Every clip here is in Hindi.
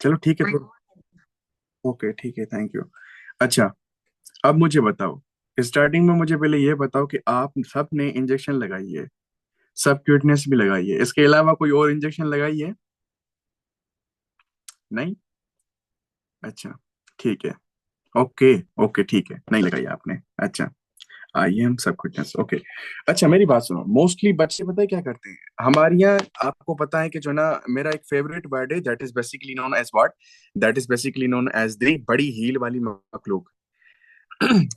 चलो ठीक है फिर। ओके ठीक है, थैंक यू। अच्छा, अब मुझे बताओ, स्टार्टिंग में मुझे पहले ये बताओ कि आप सब ने इंजेक्शन लगाई है, सब क्यूटनेस भी लगाई है, इसके अलावा कोई और इंजेक्शन लगाई है? नहीं? अच्छा, ठीक है। ओके, ओके ठीक है, नहीं लगाई आपने। अच्छा, आई एम सब क्यूटनेस, ओके। अच्छा मेरी बात सुनो, मोस्टली बच्चे पता है क्या करते हैं हमारे यहाँ? आपको पता है कि जो ना, मेरा एक फेवरेट वर्ड है, that is basically known as what? That is basically known as the बड़ी हील वाली मखलूक।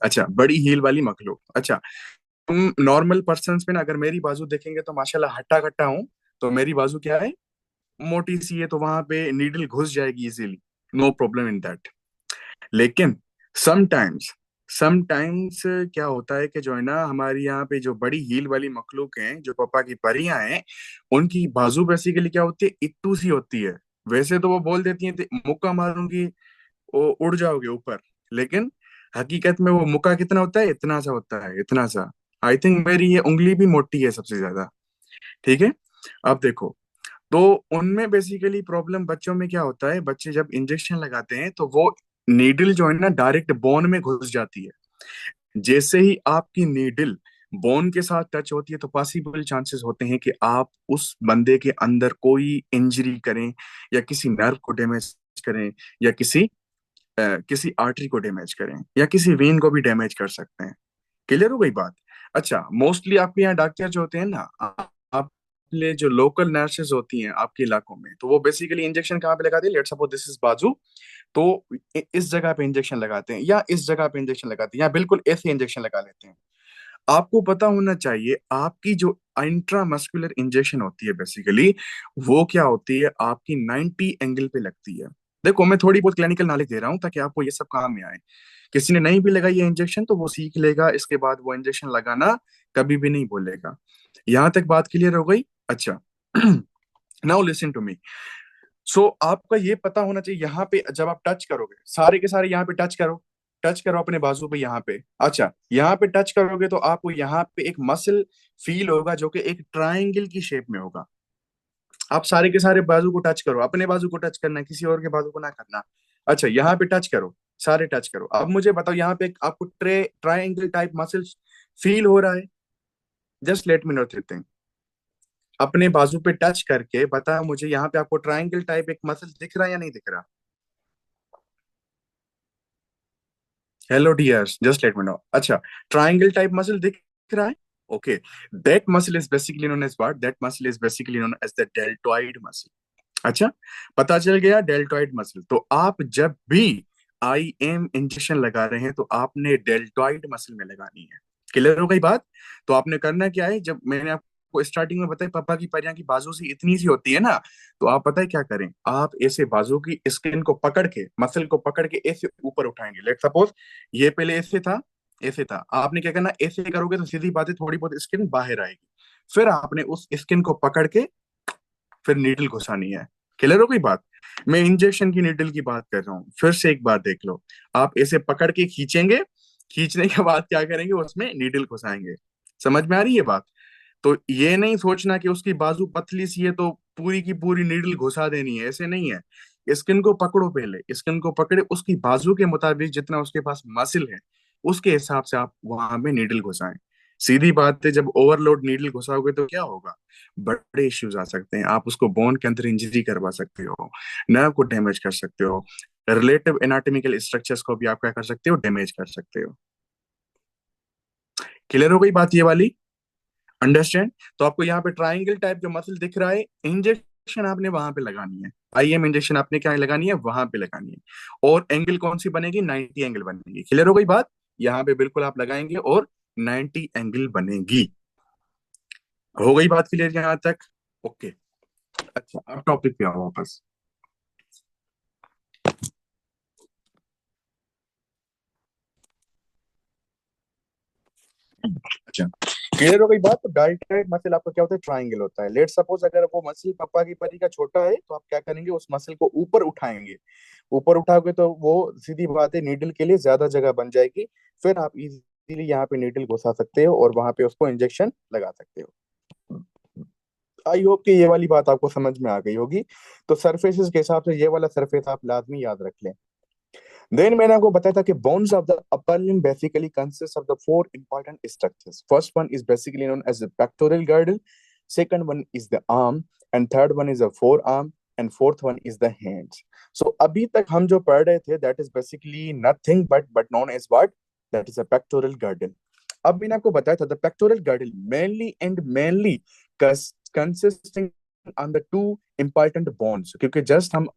अच्छा, बड़ी हील वाली मखलूक। अच्छा, तुम नॉर्मल पर्सन पे ना अगर मेरी बाजू देखेंगे तो माशाल्लाह हट्टा कट्टा हूँ। तो मेरी बाजू क्या है, मोटी सी है, तो वहां पे नीडल घुस जाएगी easily, no problem in that. लेकिन समटाइम्स समटाइम्स क्या होता है कि जो है ना, हमारी यहाँ पे जो बड़ी हील वाली मखलूक हैं, जो पापा की परियां हैं, उनकी बाजू बेसिकली क्या होती है, इट्टू सी होती है। वैसे तो वो बोल देती हैं मुक्का मारूंगी वो उड़ जाओगे ऊपर, लेकिन हकीकत में वो मुक्का कितना होता है, इतना सा होता है, इतना सा। आई थिंक मेरी ये उंगली भी मोटी है सबसे ज्यादा। ठीक है, अब देखो, तो उनमें बेसिकली प्रॉब्लम बच्चों में क्या होता है, बच्चे जब इंजेक्शन लगाते हैं तो वो नीडल जो है ना डायरेक्ट बोन में घुस जाती है। जैसे ही आपकी नीडल बोन के साथ टच होती है तो पॉसिबल चांसेस होते हैं कि आप उस बंदे के अंदर कोई इंजरी करें, या किसी नर्व को डैमेज करें, या किसी आर्टरी को डैमेज करें, या किसी वेन को भी डैमेज कर सकते हैं। क्लियर हो गई बात? अच्छा, मोस्टली आपके यहाँ डॉक्टर जो होते हैं ना, आपने जो लोकल नर्सेज होती हैं आपके इलाकों में, तो वो बेसिकली इंजेक्शन कहाँ पे लगाती है? लेट सपोज दिस इज बाजू, तो इस जगह पे इंजेक्शन लगाते हैं, या इस जगह पे इंजेक्शन लगाते हैं, या बिल्कुल ऐसे इंजेक्शन लगा लेते हैं। आपको पता होना चाहिए, आपकी जो इंट्रामस्कुलर इंजेक्शन होती है बेसिकली, वो क्या होती है, आपकी 90 एंगल पे लगती है। देखो, मैं थोड़ी बहुत क्लिनिकल नॉलेज दे रहा हूँ ताकि आपको ये सब काम में आए। किसी ने नहीं भी लगाई ये इंजेक्शन तो वो सीख लेगा, इसके बाद वो इंजेक्शन लगाना कभी भी नहीं भूलेगा। यहां तक बात क्लियर हो गई? अच्छा। Now listen to me. So आपका ये पता होना चाहिए, यहाँ पे जब आप टच करोगे, सारे के सारे यहाँ पे टच करो, टच करो अपने बाजू पे यहाँ पे। अच्छा, यहाँ पे टच करोगे तो आपको यहाँ पे एक मसल फील होगा जो कि एक ट्रायंगल की शेप में होगा। आप सारे के सारे बाजू को टच करो, अपने बाजू को टच करना है, किसी और के बाजू को ना करना। अच्छा, यहाँ पे टच करो, सारे टच करो। अब मुझे बताओ, यहाँ पे आपको ट्रायंगल टाइप मसल फील हो रहा है? Just let me know thing. अपने बाजू पे टच करके बता मुझे, यहाँ पे आपको ट्रायंगल टाइप एक मसल दिख रहा है या नहीं दिख रहा? Hello dears, just let me know. अच्छा, ट्रायंगल टाइप मसल दिख रहा है? Okay, that muscle is basically known as what? That muscle is basically known as the deltoid muscle. अच्छा, पता चल गया डेल्टॉइड मसल। तो आप जब भी आई एम इंजेक्शन लगा रहे हैं तो आपने डेल्टॉइड मसल में लगानी है। क्लियर हो गई बात? तो आपने करना क्या है, जब मैंने आपको स्टार्टिंग में बताया पापा की परियां की बाजू से इतनी सी होती है ना, तो आप पता है क्या करें, आप ऐसे बाजू की स्किन को पकड़ के, मसल को पकड़ के ऐसे ऊपर उठाएंगे। लेट सपोज ये पहले ऐसे था, ऐसे था, आपने क्या करना, ऐसे करोगे तो सीधी बात है थोड़ी बहुत स्किन बाहर आएगी। फिर आपने उस स्किन को पकड़ के फिर नीडल घुसानी है। क्लियर हो गई बात? मैं इंजेक्शन की नीडल की बात कर रहा हूँ, फिर से एक बार देख लो। आप ऐसे पकड़ के खींचेंगे, खींचने के बाद क्या करेंगे, उसमें नीडल घुसाएंगे। समझ में आ रही है बात? तो ये नहीं सोचना कि उसकी बाजू पतली सी है तो पूरी की पूरी नीडल घुसा देनी है, ऐसे नहीं है। स्किन को पकड़ो, पहले स्किन को पकड़े, उसकी बाजू के मुताबिक जितना उसके पास मसल है उसके हिसाब से आप वहां पे नीडल घुसाएं। सीधी बात है, जब ओवरलोड नीडल घुसाओगे तो क्या होगा, बड़े इश्यूज आ सकते हैं। आप उसको बोन के अंदर इंजरी करवा सकते हो, नर्व को डैमेज कर सकते हो, रिलेटिव एनाटॉमिकल स्ट्रक्चर्स को भी आप क्या कर सकते हो, डैमेज कर सकते हो। क्लियर हो गई बात ये वाली? अंडरस्टैंड? तो आपको यहाँ पे ट्राइंगल टाइप जो मसल दिख रहा है, इंजेक्शन आपने वहां पे लगानी है। आईएम इंजेक्शन आपने क्या लगानी है, वहां पे लगानी है। और एंगल कौन सी बनेगी, 90 एंगल बनेगी। क्लियर हो गई बात? यहाँ पे बिल्कुल आप लगाएंगे और 90 एंगल बनेगी। हो गई बात क्लियर यहाँ तक? ओके। अच्छा, अब टॉपिक पे आओ वापस। अच्छा, क्लियर हो गई बात? तो डायरेक्ट मसल आपका क्या होता है, ट्राइंगल होता है। लेट सपोज अगर वो मसल पापा की परी का छोटा है तो आप क्या करेंगे, उस मसल को ऊपर उठाएंगे। ऊपर उठाओगे तो वो सीधी बात है नीडल के लिए ज्यादा जगह बन जाएगी। फिर आप इजीली यहाँ पे नीडल घुसा सकते हो और वहां पे उसको इंजेक्शन लगा सकते हो। आई होप कि ये वाली बात आपको समझ में आ गई होगी। तो सरफेसेस के हिसाब से ये वाला सरफेस आप लाजमी याद रख लें। देन मैंने आपको बताया था कि bones of the upper limb basically consist of the four important structures. First one is basically known as the pectoral girdle, second one is the arm, and third one is the forearm, and fourth one is the hands. So अभी तक हम जो पढ़ रहे थे that is basically nothing but known as what, that is a pectoral girdle. अब मैंने आपको बताया था the pectoral girdle mainly consisting on the two important bones, क्योंकि जस्ट हम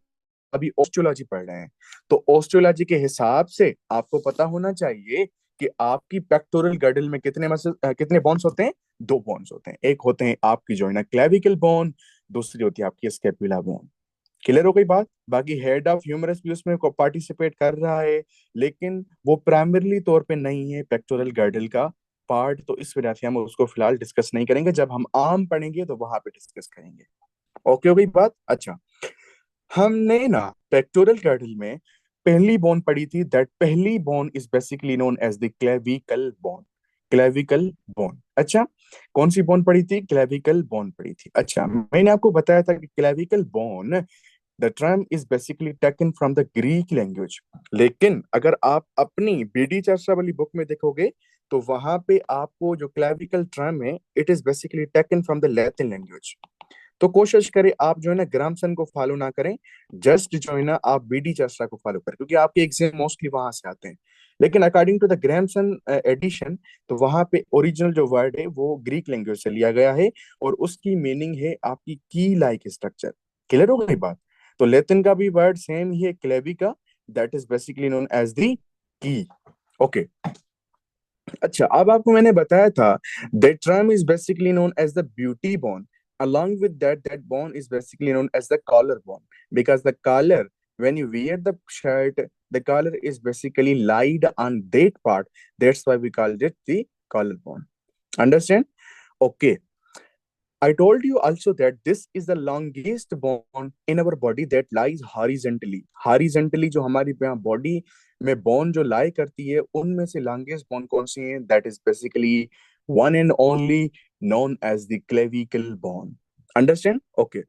अभी ऑस्टियोलॉजी पढ़ रहे हैं। तो ऑस्टियोलॉजी के हिसाब से आपको पता होना चाहिए कि आपकी पेक्टोरल गर्डल में कितने बोन्स होते हैं। दो बोन्स होते हैं, एक होते हैं आपकी जो है ना क्लेविकल बोन, दूसरी होती है आपकी स्कैपुला बोन। क्लियर हो गई बात। बाकी हेड ऑफ ह्यूमरस भी उसमें पार्टिसिपेट कर रहा है, लेकिन वो प्राइमरली तौर पे नहीं है पेक्टोरल गर्डल का पार्ट, तो इस वजह से हम उसको फिलहाल डिस्कस नहीं करेंगे। जब हम आर्म पढ़ेंगे तो वहां पे डिस्कस करेंगे। ओके हो गई बात। अच्छा, हमने ना पेक्टोरल गर्डल में पहली बोन पढ़ी थी, दैट पहली bone is basically known as the clavicle bone. Clavicle bone. अच्छा, कौन सी बोन पढ़ी थी? क्लेविकल बोन पढ़ी थी। अच्छा, मैंने आपको बताया था कि clavicle bone the term is basically taken from the Greek language, लेकिन अगर आप अपनी बीडी चर्चा वाली बुक में देखोगे तो वहां पे आपको जो क्लेविकल टर्म है it is basically taken from the Latin language. तो कोशिश करें आप जो है ना ग्रामसन को फॉलो ना करें, जस्ट जो है ना आप बीडी चर्चा को फॉलो करें, क्योंकि आपके एग्जाम मोस्टली वहां से आते हैं। लेकिन अकॉर्डिंग टू द ग्रामसन एडिशन, तो वहां पे ओरिजिनल जो वर्ड है वो ग्रीक लैंग्वेज से लिया गया है, और उसकी मीनिंग है आपकी की लाइक स्ट्रक्चर। क्लियर हो गई बात। तो लेटिन का भी वर्ड सेम ही है clavicle, that is basically known as the key. Okay. अच्छा, अब आपको मैंने बताया था that term is basically known as the beauty bone. Along with that, that bone is basically known as the collar bone, because the collar, when you wear the shirt, the collar is basically laid on that part. That's why we called it the collar bone. Understand? Okay. I told you also that this is the longest bone in our body that lies horizontally. Horizontally जो हमारी बॉडी में बोन जो लाई करती है, उनमें से लॉन्गेस्ट बोन कौन सी है? That is basically one and only known as the clavicle bone. Understand? Okay.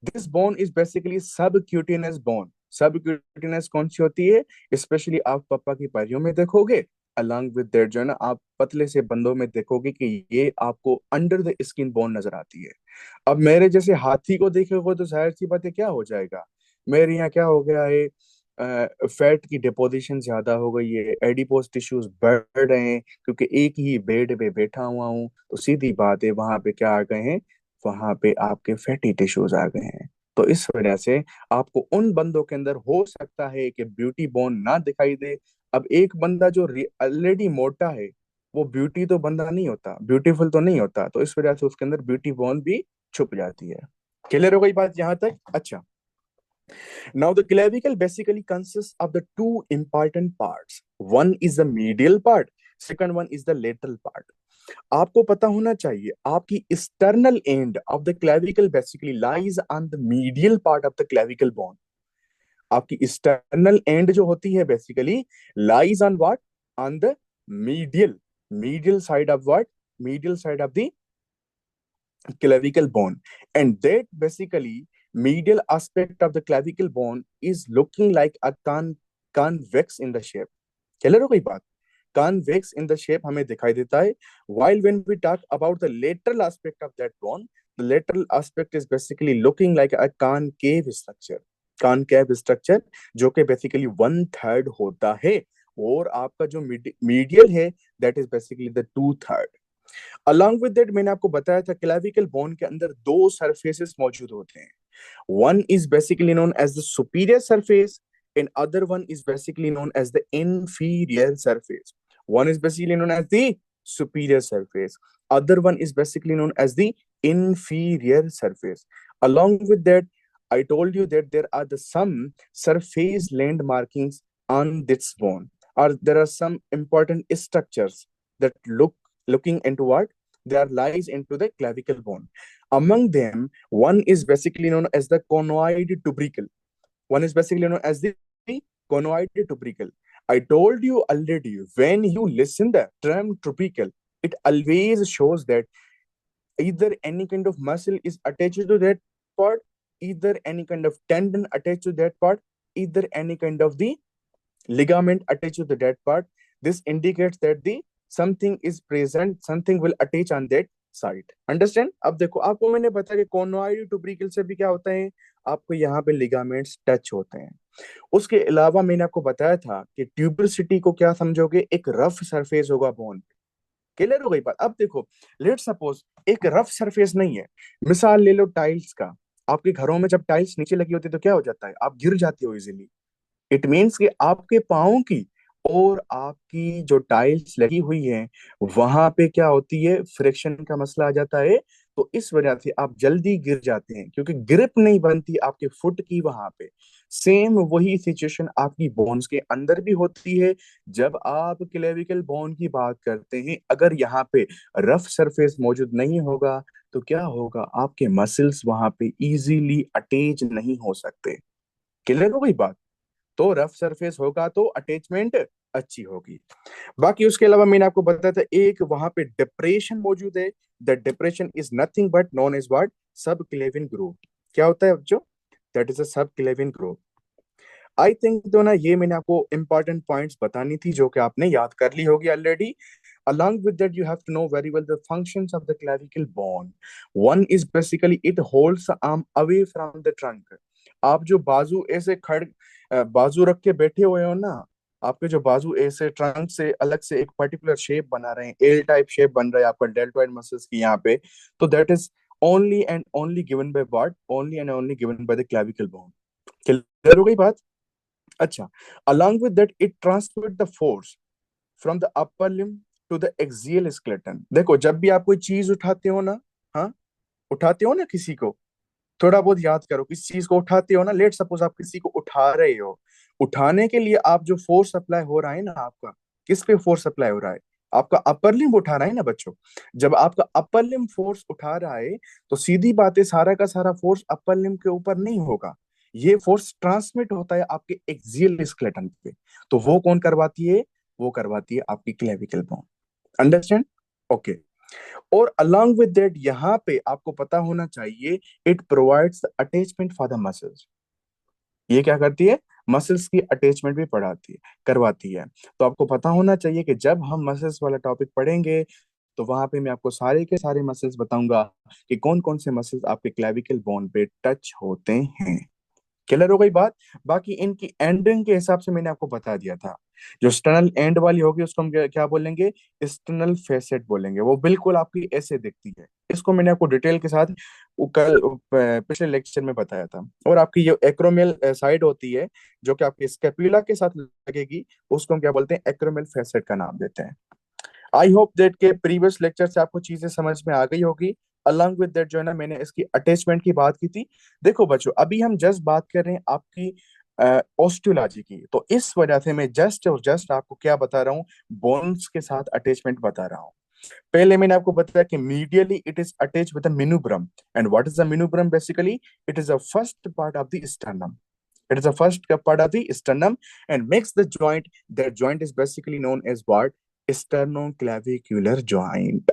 This bone is basically subcutaneous bone. Subcutaneous कौन सी होती है? स्पेशली आप पापा की परियों में देखोगे, अलॉन्ग विद दैट जो है ना आप पतले से बंदों में देखोगे कि ये आपको अंडर द स्किन बोन नजर आती है। अब मेरे जैसे हाथी को देखोगे तो जाहिर सी बात है क्या हो जाएगा, मेरे यहाँ क्या हो गया है, फैट की डिपोजिशन ज्यादा हो गई है, एडिपोज टिश्यूज बढ़ रहे हैं, क्योंकि एक ही बेड पे बैठा हुआ हूँ, तो सीधी बात है वहां पे क्या आ गए हैं, वहां पे आपके फैटी टिश्यूज आ गए हैं। तो इस वजह से आपको उन बंदों के अंदर हो सकता है कि ब्यूटी बोन ना दिखाई दे। अब एक बंदा जो ऑलरेडी मोटा है, वो ब्यूटी तो बंदा नहीं होता, ब्यूटीफुल तो नहीं होता, तो इस वजह से उसके अंदर ब्यूटी बोन भी छुप जाती है। क्लियर हो गई बात यहां तक। अच्छा, now the clavicle basically consists of the two important parts. One is the medial part, second one is the lateral part. आपको पता होना चाहिए आपकी external end of the clavicle basically lies on the medial part of the clavicle bone. आपकी external end जो होती है basically lies on what? On the medial side of what? Medial side of the clavicle bone, and that basically medial aspect of the clavicle bone is looking like a convex in the shape. Clear हो गई बात। convex in the shape हमें दिखाई देता है, while when we talk about the lateral aspect of that bone, the lateral aspect is basically looking like a concave structure जो कि basically 1/3 होता है, और आपका जो medial है that is basically the 2/3। Along with that मैंने आपको बताया था क्लेविकल बोन के अंदर दो सरफेसेस मौजूद होते हैं। One is basically known as the superior surface, and other one is basically known as the inferior surface. One is basically known as the superior surface, other one is basically known as the inferior surface. Along with that, I told you that there are some surface land markings on this bone, or there are some important structures that looking into what? There lies into the clavicle bone. Among them, one is basically known as the conoid tubercle. One is basically known as the conoid tubercle. I told you already, when you listen the term tubercle, it always shows that either any kind of muscle is attached to that part, either any kind of tendon attached to that part, either any kind of the ligament attached to the that part. This indicates that the something is present, something will attach on that side. Understand? अब देखो, आपको मैंने बताया कि कॉनोइड टुब्रिकल से भी क्या होता है, आपको यहाँ पे लिगामेंट्स टच होते हैं। उसके अलावा मैंने आपको बताया था कि ट्यूबरसिटी को क्या समझोगे, एक रफ सरफेस होगा बोन। क्लियर हो गई बात? अब देखो, लेट सपोज एक रफ सरफेस नहीं है, मिसाल ले लो टाइल्स का। आपके घरों में जब टाइल्स नीचे लगी होती है तो क्या हो जाता है, आप गिर जाते हो इजीली। इट मीन्स कि आपके पाँव की और आपकी जो टाइल्स लगी हुई है, वहां पे क्या होती है, फ्रिक्शन का मसला आ जाता है। तो इस वजह से आप जल्दी गिर जाते हैं, क्योंकि ग्रिप नहीं बनती आपके फुट की वहां पे। सेम वही सिचुएशन आपकी बोन्स के अंदर भी होती है। जब आप क्लेविकल बोन की बात करते हैं, अगर यहाँ पे रफ सरफेस मौजूद नहीं होगा तो क्या होगा, आपके मसल्स वहां पे इजीली अटैच नहीं हो सकते। क्लियर हो गई बात? तो रफ सरफेस होगा तो अटैचमेंट अच्छी होगी। बाकी उसके अलावा मैंने आपको बताया था एक वहां पे डिप्रेशन मौजूद है। The depression is nothing but known as what, subclavian groove. क्या होता है जो, दैट इज अ सब क्लेविन ग्रूव। आई थिंक तो ना, ये मैंने आपको इंपॉर्टेंट पॉइंट्स बतानी थी जो कि आपने याद कर ली होगी already. Along with that, you have to know very well the functions of the clavicle bone. One is basically it holds the arm away from the trunk. आप जो बाजू ऐसे बाजू रख के बैठे हुए हो ना, आपके जो बाजू ऐसे ट्रंक से अलग से एक पर्टिकुलर शेप बना रहे हैं, एल टाइप शेप बन रहा है आपका डेल्टोइड मसल्स की यहाँ पे, तो that is only and only given by what, only and only given by the clavicle bone. Clear हो गई बात? अच्छा, along with that it transmit the force from the upper limb to the axial skeleton. देखो, जब भी आप कोई चीज उठाते हो ना, हाँ, उठाते हो ना किसी को, थोड़ा बहुत याद करो, किसी चीज को उठाते हो ना, लेट सपोज आप किसी को उठा रहे हो, उठाने के लिए आप जो फोर्स अप्लाई हो रहा है ना आपका, किस पे फोर्स अप्लाई हो रहा है, आपका अपर लिम्ब उठा रहा है ना बच्चों। जब आपका अपर लिम्ब फोर्स उठा रहा है, तो सीधी बात है, सारा का सारा फोर्स अपर लिम्ब के ऊपर नहीं होगा, ये फोर्स ट्रांसमिट होता है आपके एक्सियल स्केलेटन पे। तो वो कौन करवाती है, वो करवाती है आपकी क्लेविकल बोन। अंडरस्टैंड? ओके। और अलॉन्ग विद दैट यहाँ पे आपको पता होना चाहिए, it provides attachment for the muscles. ये क्या करती है, मसल्स की अटैचमेंट भी पढ़ाती है, करवाती है। तो आपको पता होना चाहिए कि जब हम मसल्स वाला टॉपिक पढ़ेंगे, तो वहां पे मैं आपको सारे के सारे मसल्स बताऊंगा कि कौन कौन से मसल्स आपके क्लेविकल बोन पे टच होते हैं। क्लियर हो गई बात? बाकी इनकी एंडिंग के हिसाब से मैंने आपको बता दिया था। जो स्टर्नल एंड वाली होगी उसको हम क्या बोलेंगे, स्टर्नल फेसेट बोलेंगे। वो बिल्कुल आपकी ऐसे दिखती है। इसको मैंने आपको डिटेल के साथ कल पिछले लेक्चर में बताया था। और आपकी जो एक्रोमियल साइड होती है, जो कि आपकी स्कैपुला के साथ लगेगी, उसको हम क्या बोलते हैं, एक्रोमियल फेसेट का नाम देते हैं। आई होप दैट के प्रीवियस लेक्चर से आपको चीजें समझ में आ गई होगी। अलॉन्ग विद दैट जो है ना, मैंने इसकी अटैचमेंट की बात की थी। देखो बच्चों, अभी हम जस्ट बात कर रहे हैं आपकी ऑस्टियोलॉजी की, तो इस वजह से मैं जस्ट और जस्ट आपको क्या बता रहा हूँ, बोन्स के साथ अटैचमेंट बता रहा हूँ। पहले मैंने आपको बताया कि medially it is attach with the manubrium. And what is the manubrium? Basically it is the first part of the sternum. It is the first part of the sternum and makes the joint. That joint is basically known as what? Sternoclavicular joint.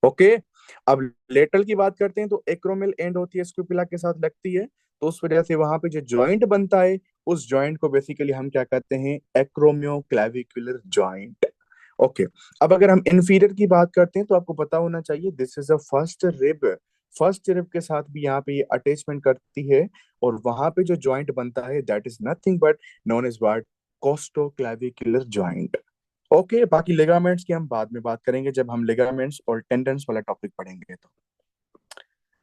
Okay. अब लेटरल की बात करते हैं, तो एक्रोमियल एंड होती है, स्क्रूपुला के साथ लगती है। तो उस वजह से वहां पे जो जॉइंट बनता है, उस जॉइंट को बेसिकली हम क्या कहते हैं, एक्रोमियोक्लेविकुलर जॉइंट। ओके। अब अगर हम इंफीरियर की बात करते हैं, तो आपको पता होना चाहिए this is a first rib. First rib के साथ भी यहाँ पे ये अटैचमेंट करती है। और वहां पे जो जॉइंट बनता है, that is nothing but known as what, costoclavicular joint. Okay. बाकी लिगामेंट्स की हम बाद में बात करेंगे, जब हम लिगामेंट्स और टेंडन्स वाला टॉपिक पढ़ेंगे। तो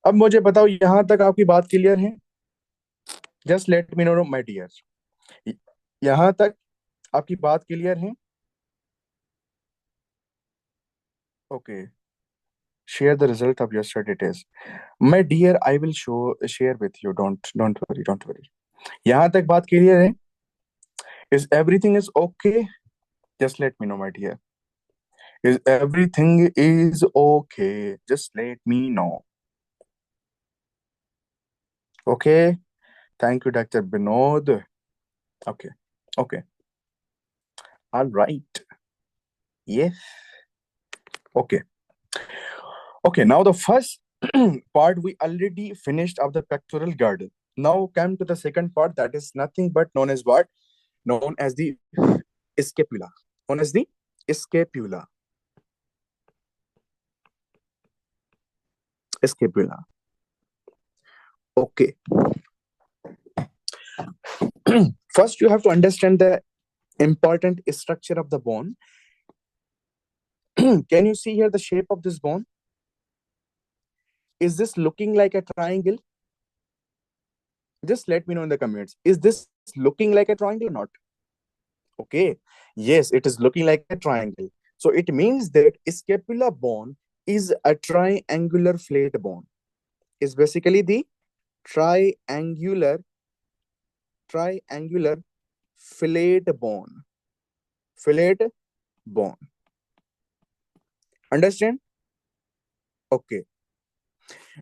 अब मुझे बताओ, यहां तक आपकी बात क्लियर है? Just let me know my dear, यहां तक आपकी बात क्लियर है? Okay. Share the result of your study test. My dear, I will show share with you, don't worry, don't worry. यहां तक बात क्लियर है? Is everything is okay? Just let me know my dear, is everything is okay? Just let me know. Okay. Thank you doctor Vinod. Okay. Okay. All right. Yes. Okay. Okay, now the first part we already finished of the pectoral girdle. Now come to the second part, that is nothing but known as what? Known as the scapula. Known as the scapula. Scapula. Okay. First, you have to understand the important structure of the bone. Can you see here the shape of this bone? Is this looking like a triangle? Just let me know in the comments. Is this looking like a triangle or not? Okay. Yes, it is looking like a triangle. So it means that scapula bone is a triangular flat bone. Is basically the triangular triangular flat bone. Flat bone. Understand? Okay.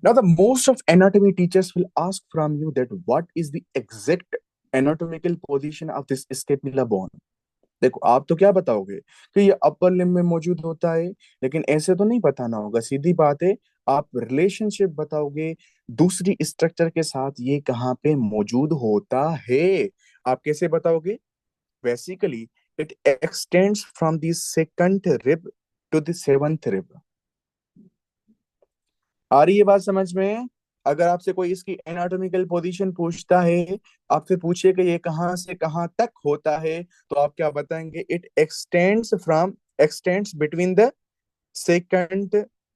Now, the most of anatomy teachers will ask from you that what is the exact anatomical position of this scapula bone. देखो आप तो क्या बताओगे कि ये अपर लिम्ब में मौजूद होता है, लेकिन ऐसे तो नहीं बताना होगा, सीधी बात है। आप रिलेशनशिप बताओगे दूसरी स्ट्रक्चर के साथ, ये कहाँ पे मौजूद होता है। आप कैसे बताओगे? Basically it extends from the second rib to the seventh rib. आ रही है बात समझ में? अगर आपसे कोई इसकी एनाटॉमिकल पोजीशन पूछता है, आपसे पूछे कि ये कहाँ से कहाँ तक होता है, तो आप क्या बताएंगे? It extends between the second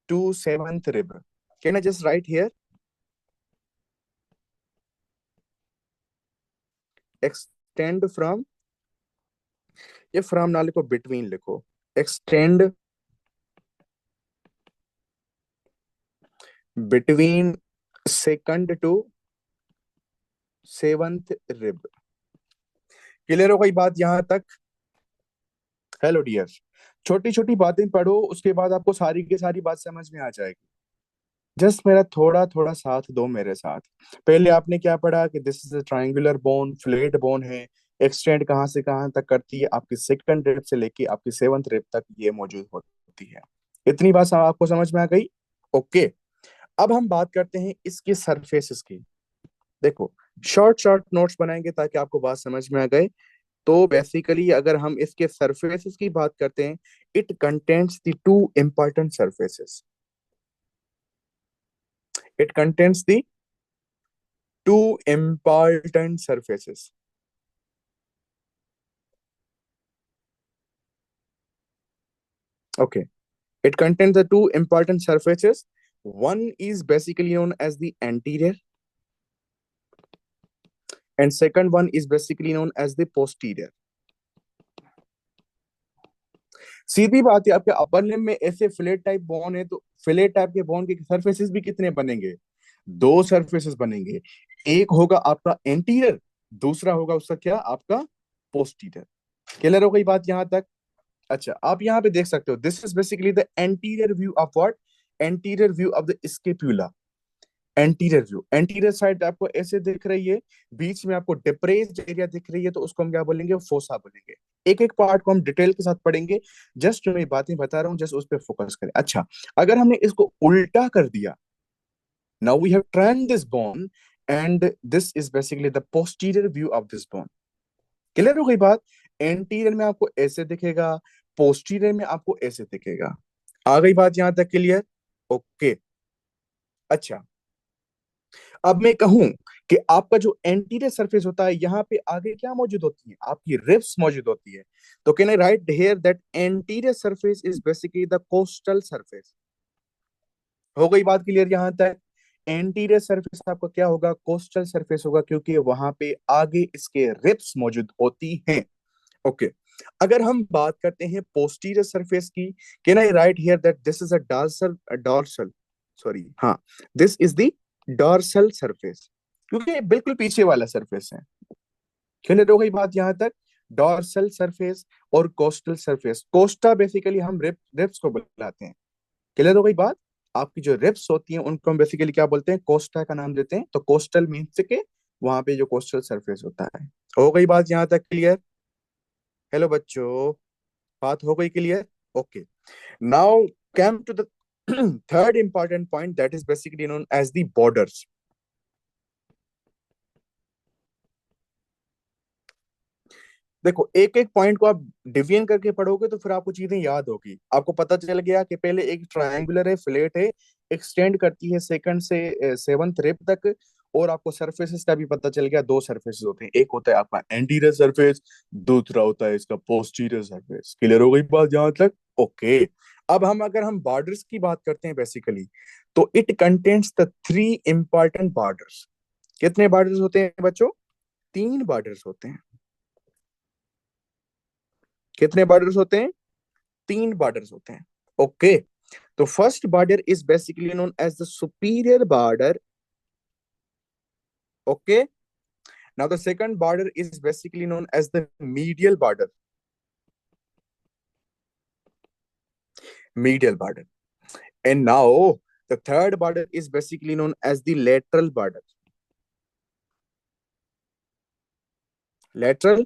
to seventh rib. Can I just write here? Extend from, ये फ्रॉम ना लिखो, बिटवीन लिखो। Extend between second to seventh rib. Clear हो गई बात यहां तक? Hello dear. छोटी छोटी बातें पढ़ो, उसके बाद आपको सारी की सारी बात समझ में आ जाएगी। जस्ट मेरा थोड़ा थोड़ा साथ दो मेरे साथ। पहले आपने क्या पढ़ा कि this is a triangular bone, flat bone है। एक्सटेंड कहाँ से कहाँ तक करती है? आपकी सेकंड रिब से लेके आपकी सेवंथ रिब तक ये मौजूद होती है। इतनी बात आपको समझ में आ गई? ओके। अब हम बात करते हैं इसकी सरफेसेस की। देखो, शॉर्ट शॉर्ट नोट्स बनाएंगे ताकि आपको बात समझ में आ गए। तो बेसिकली अगर हम इसके सरफेसेस की बात करते हैं, it contains the two important surfaces. It contains the two important surfaces. Okay, it contains the two important surfaces. One is basically known as the anterior, and second one is basically known as the posterior. सीधी बात है, आपके अपर लिम्ब में ऐसे फ्लैट टाइप बोन है, तो फ्लैट टाइप के बोन के सरफेसेस भी कितने बनेंगे? दो सरफेसेस बनेंगे। एक होगा आपका एंटीरियर, दूसरा होगा उसका क्या? आपका पोस्टीरियर। क्लियर हो गई बात यहां तक? अच्छा, आप यहाँ पे देख सकते हो, this is basically the anterior view of what? Anterior view of the scapula. Anterior view, anterior side आपको ऐसे दिख रही है, बीच में आपको डिप्रेस्ड एरिया दिख रही है, तो उसको हम क्या बोलेंगे? फोसा बोलेंगे। एक एक पार्ट को हम डिटेल के साथ पढ़ेंगे। जस्ट मैं बातें बता रहा हूँ, जस्ट उस पर फोकस करें। अच्छा, अगर हमने इसको उल्टा कर दिया, now we have turn this bone and this is basically the posterior view of this bone. Clear हो गई बात? एंटीरियर में आपको ऐसे दिखेगा, पोस्टीरियर में आपको ऐसे दिखेगा। आ गई बात यहां तक क्लियर? ओके। अच्छा, अब मैं कहूं कि आपका जो एंटीरियर सरफेस होता है, यहाँ पे आगे क्या मौजूद होती है? आपकी रिब्स मौजूद होती है। तो can I write here that anterior surface is basically the coastal surface. हो गई बात क्लियर यहां तक? एंटीरियर सरफेस आपका क्या होगा? कोस्टल सरफेस होगा, क्योंकि वहां पे आगे इसके रिब्स मौजूद होती हैं। ओके। अगर हम बात करते हैं पोस्टीरियर सरफेस की, can I write here that this is a dorsal sorry, हाँ, this is the dorsal surface, क्योंकि ये बिल्कुल पीछे वाला सरफेस है। क्लियर हो गई बात यहां तक? डॉर्सल सरफेस और कोस्टल सरफेस। कोस्टा बेसिकली हम रिब्स को बुलाते हैं। क्लियर हो गई बात? आपकी जो रिब्स होती हैं उनको हम बेसिकली क्या बोलते हैं? कोस्टा का नाम देते हैं। तो कोस्टल मीन्स के वहां पे जो कोस्टल सरफेस होता है। हो गई बात यहां तक क्लियर? हेलो बच्चों, बात हो गई clear? Okay. Now come to the third important point that is basically known as the borders. देखो एक एक पॉइंट को आप डिवीजन करके पढ़ोगे तो फिर आपको चीजें याद होगी। आपको पता चल गया कि पहले एक ट्रायंगुलर है, फ्लैट है, एक्सटेंड करती है सेकंड से सेवंथ रिब तक। और आपको सरफेसेस का भी पता चल गया, दो सरफेसेस होते हैं, एक होता है आपका एंटीरियर सरफेस, दूसरा होता है इसका पोस्टीरियर सरफेस। क्लियर हो गई बात यहां तक? ओके। अब हम अगर हम बॉर्डर्स की बात करते हैं बेसिकली, तो it contains the three important borders. कितने बॉर्डर्स होते हैं बच्चों? तीन बॉर्डर्स होते हैं। कितने बॉर्डर्स होते हैं? तीन बॉर्डर्स होते हैं। ओके। तो first border is basically known as the superior border. Okay. Now the second border is basically known as the medial border. Medial border. And now the third border is basically known as the lateral border. Lateral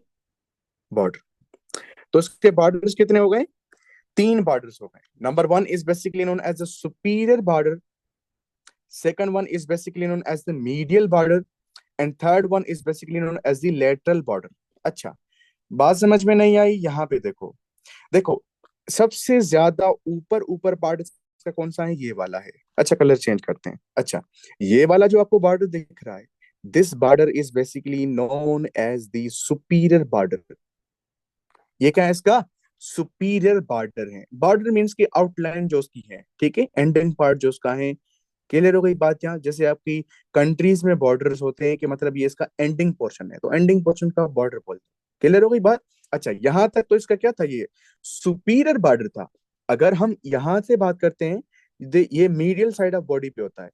border. तो इसके बॉर्डर्स कितने हो गए? तीन बॉर्डर्स हो गए। Number one is basically known as the superior border, second one is basically known as the medial border, and third one is basically known as the lateral border. अच्छा, बात समझ में नहीं आई? यहाँ पे देखो, देखो सबसे ज्यादा ऊपर ऊपर पार्ट इसका कौन सा है? ये वाला है। अच्छा, कलर चेंज करते हैं। अच्छा, ये वाला जो आपको बॉर्डर दिख रहा है, this border is basically known as the superior border. ये क्या है इसका? सुपीरियर बॉर्डर है। बॉर्डर मीन्स की आउटलाइन जो उसकी है, ठीक है, एंडिंग पार्ट जो उसका है। क्लियर हो गई बात? यहाँ जैसे आपकी कंट्रीज में बॉर्डर्स होते हैं कि मतलब ये इसका एंडिंग पोर्शन है, तो एंडिंग पोर्शन का बॉर्डर बोलते हैं। क्लियर हो गई बात? अच्छा, यहां तक तो इसका क्या था? ये सुपीरियर बॉर्डर था। अगर हम यहां से बात करते हैं, ये मीडियल साइड ऑफ बॉडी पे होता है।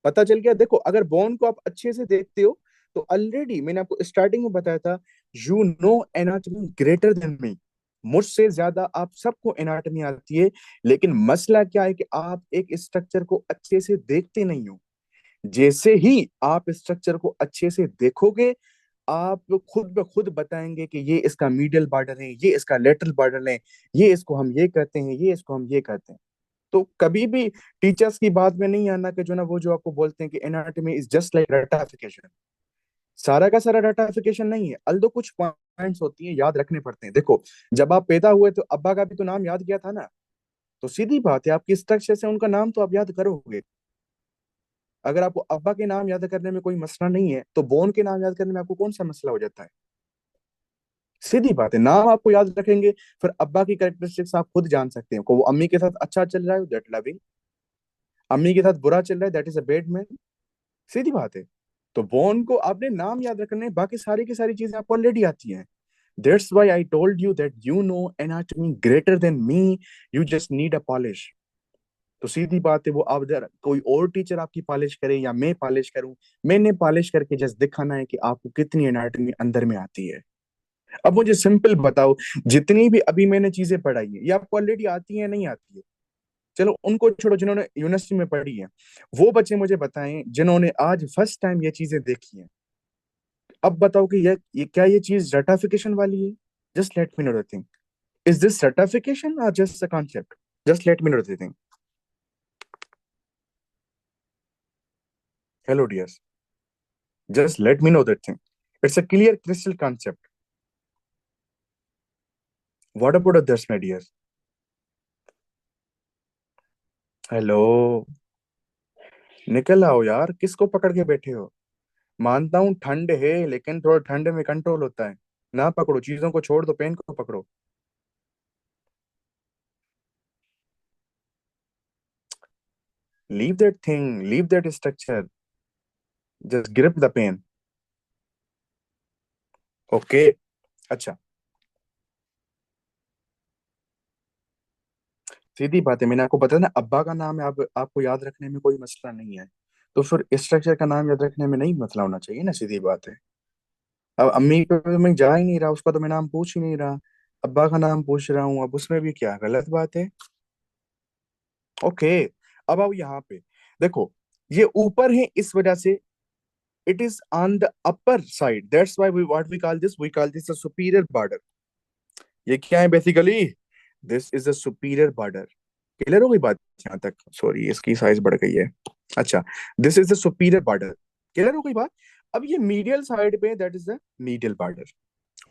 पता चल गया? देखो अगर बोन को आप अच्छे से देखते हो, तो ऑलरेडी मैंने आपको स्टार्टिंग में बताया था, you know anatomy greater than me. मुझसे ज्यादा आप सबको एनाटॉमी आती है, लेकिन मसला क्या है कि आप एक स्ट्रक्चर को अच्छे से देखते नहीं हो। जैसे ही आप स्ट्रक्चर को अच्छे से देखोगे, आप खुद ब खुद बताएंगे कि ये इसका मीडियल बॉर्डर है, ये इसका लेटरल बॉर्डर है, ये इसको हम ये कहते हैं, ये इसको हम ये कहते हैं। तो कभी भी टीचर्स की बात में नहीं आना कि जो ना वो जो आपको बोलते हैं कि एनाटॉमी इज जस्ट लाइक डाटाफिकेशन। सारा का सारा डाटाफिकेशन नहीं है, अल्दो कुछ पॉइंट्स होती हैं, याद रखने पड़ते हैं। देखो, जब आप पैदा हुए तो अब्बा का भी तो नाम याद किया था ना। तो सीधी बात है, आपकी स्ट्रक्चर से उनका नाम तो आप याद करोगे। अगर आपको अब्बा के नाम याद करने में कोई मसला नहीं है, तो बोन के नाम याद करने में आपको कौन सा मसला हो जाता है? सीधी बात है, नाम आपको याद रखेंगे, फिर अब्बा की कैरेक्टरिस्टिक्स आप खुद जान सकते हैं। को वो अम्मी के साथ अच्छा चल रहा है, दैट लविंग। अम्मी के साथ बुरा चल रहा है, that is a bad man. सीधी बात है। तो बोन को आपने नाम याद रखने, बाकी सारी की सारी चीजें आपको ऑलरेडी आती हैं। That's why I told you that you know anatomy greater than me, you just need a polish. तो सीधी बात है, वो आप कोई और टीचर आपकी पॉलिश करे या मैं पॉलिश करूं, मैंने पॉलिश करके जस्ट दिखाना है कि आपको कितनी एनाटॉमी अंदर में आती है। अब मुझे सिंपल बताओ, जितनी भी अभी मैंने चीजें पढ़ाई है, ये आपको ऑलरेडी आती है नहीं आती है? चलो उनको छोड़ो जिन्होंने यूनिवर्सिटी में पढ़ी है, वो बच्चे मुझे बताएं जिन्होंने आज फर्स्ट टाइम ये चीजें देखी हैं। अब बताओ कि ये क्या ये चीज रटाफिकेशन वाली है? Just let me know the thing, is this रटाफिकेशन और just a concept? Just let me know the thing. Hello dears, just let me know that thing. It's a clear crystal concept. What about others my dear? Hello, निकल आओ यार, किसको पकड़ के बैठे हो? मानता हूँ ठंड है, लेकिन थोड़ा ठंड में कंट्रोल होता है। ना पकड़ो चीजों को, छोड़ दो, पेन को पकड़ो। Leave that thing, leave that structure, just grip the pen. Okay. अच्छा, सीधी बात है, मैंने आपको बताया ना, अब्बा का नाम है, आपको याद रखने में कोई मसला नहीं है, तो फिर स्ट्रक्चर का नाम याद रखने में नहीं मसला होना चाहिए ना? सीधी बात है। अब अम्मी को तो मैं जा ही नहीं रहा, उसका तो मैं नाम पूछ ही नहीं रहा, अब्बा का नाम पूछ रहा हूँ, अब उसमें भी क्या गलत बात है? ओके। अब आओ यहाँ पे, देखो ये ऊपर है इस वजह से, it is on the upper side, that's why we what we call this a superior border. ये क्या है बेसिकली? This is a superior border. Clear हो गई बात यहाँ तक? सॉरी, इसकी साइज बढ़ गई है। अच्छा, this is the superior border. Clear हो गई बात? अब ये मीडियल साइड पे, that is the medial border.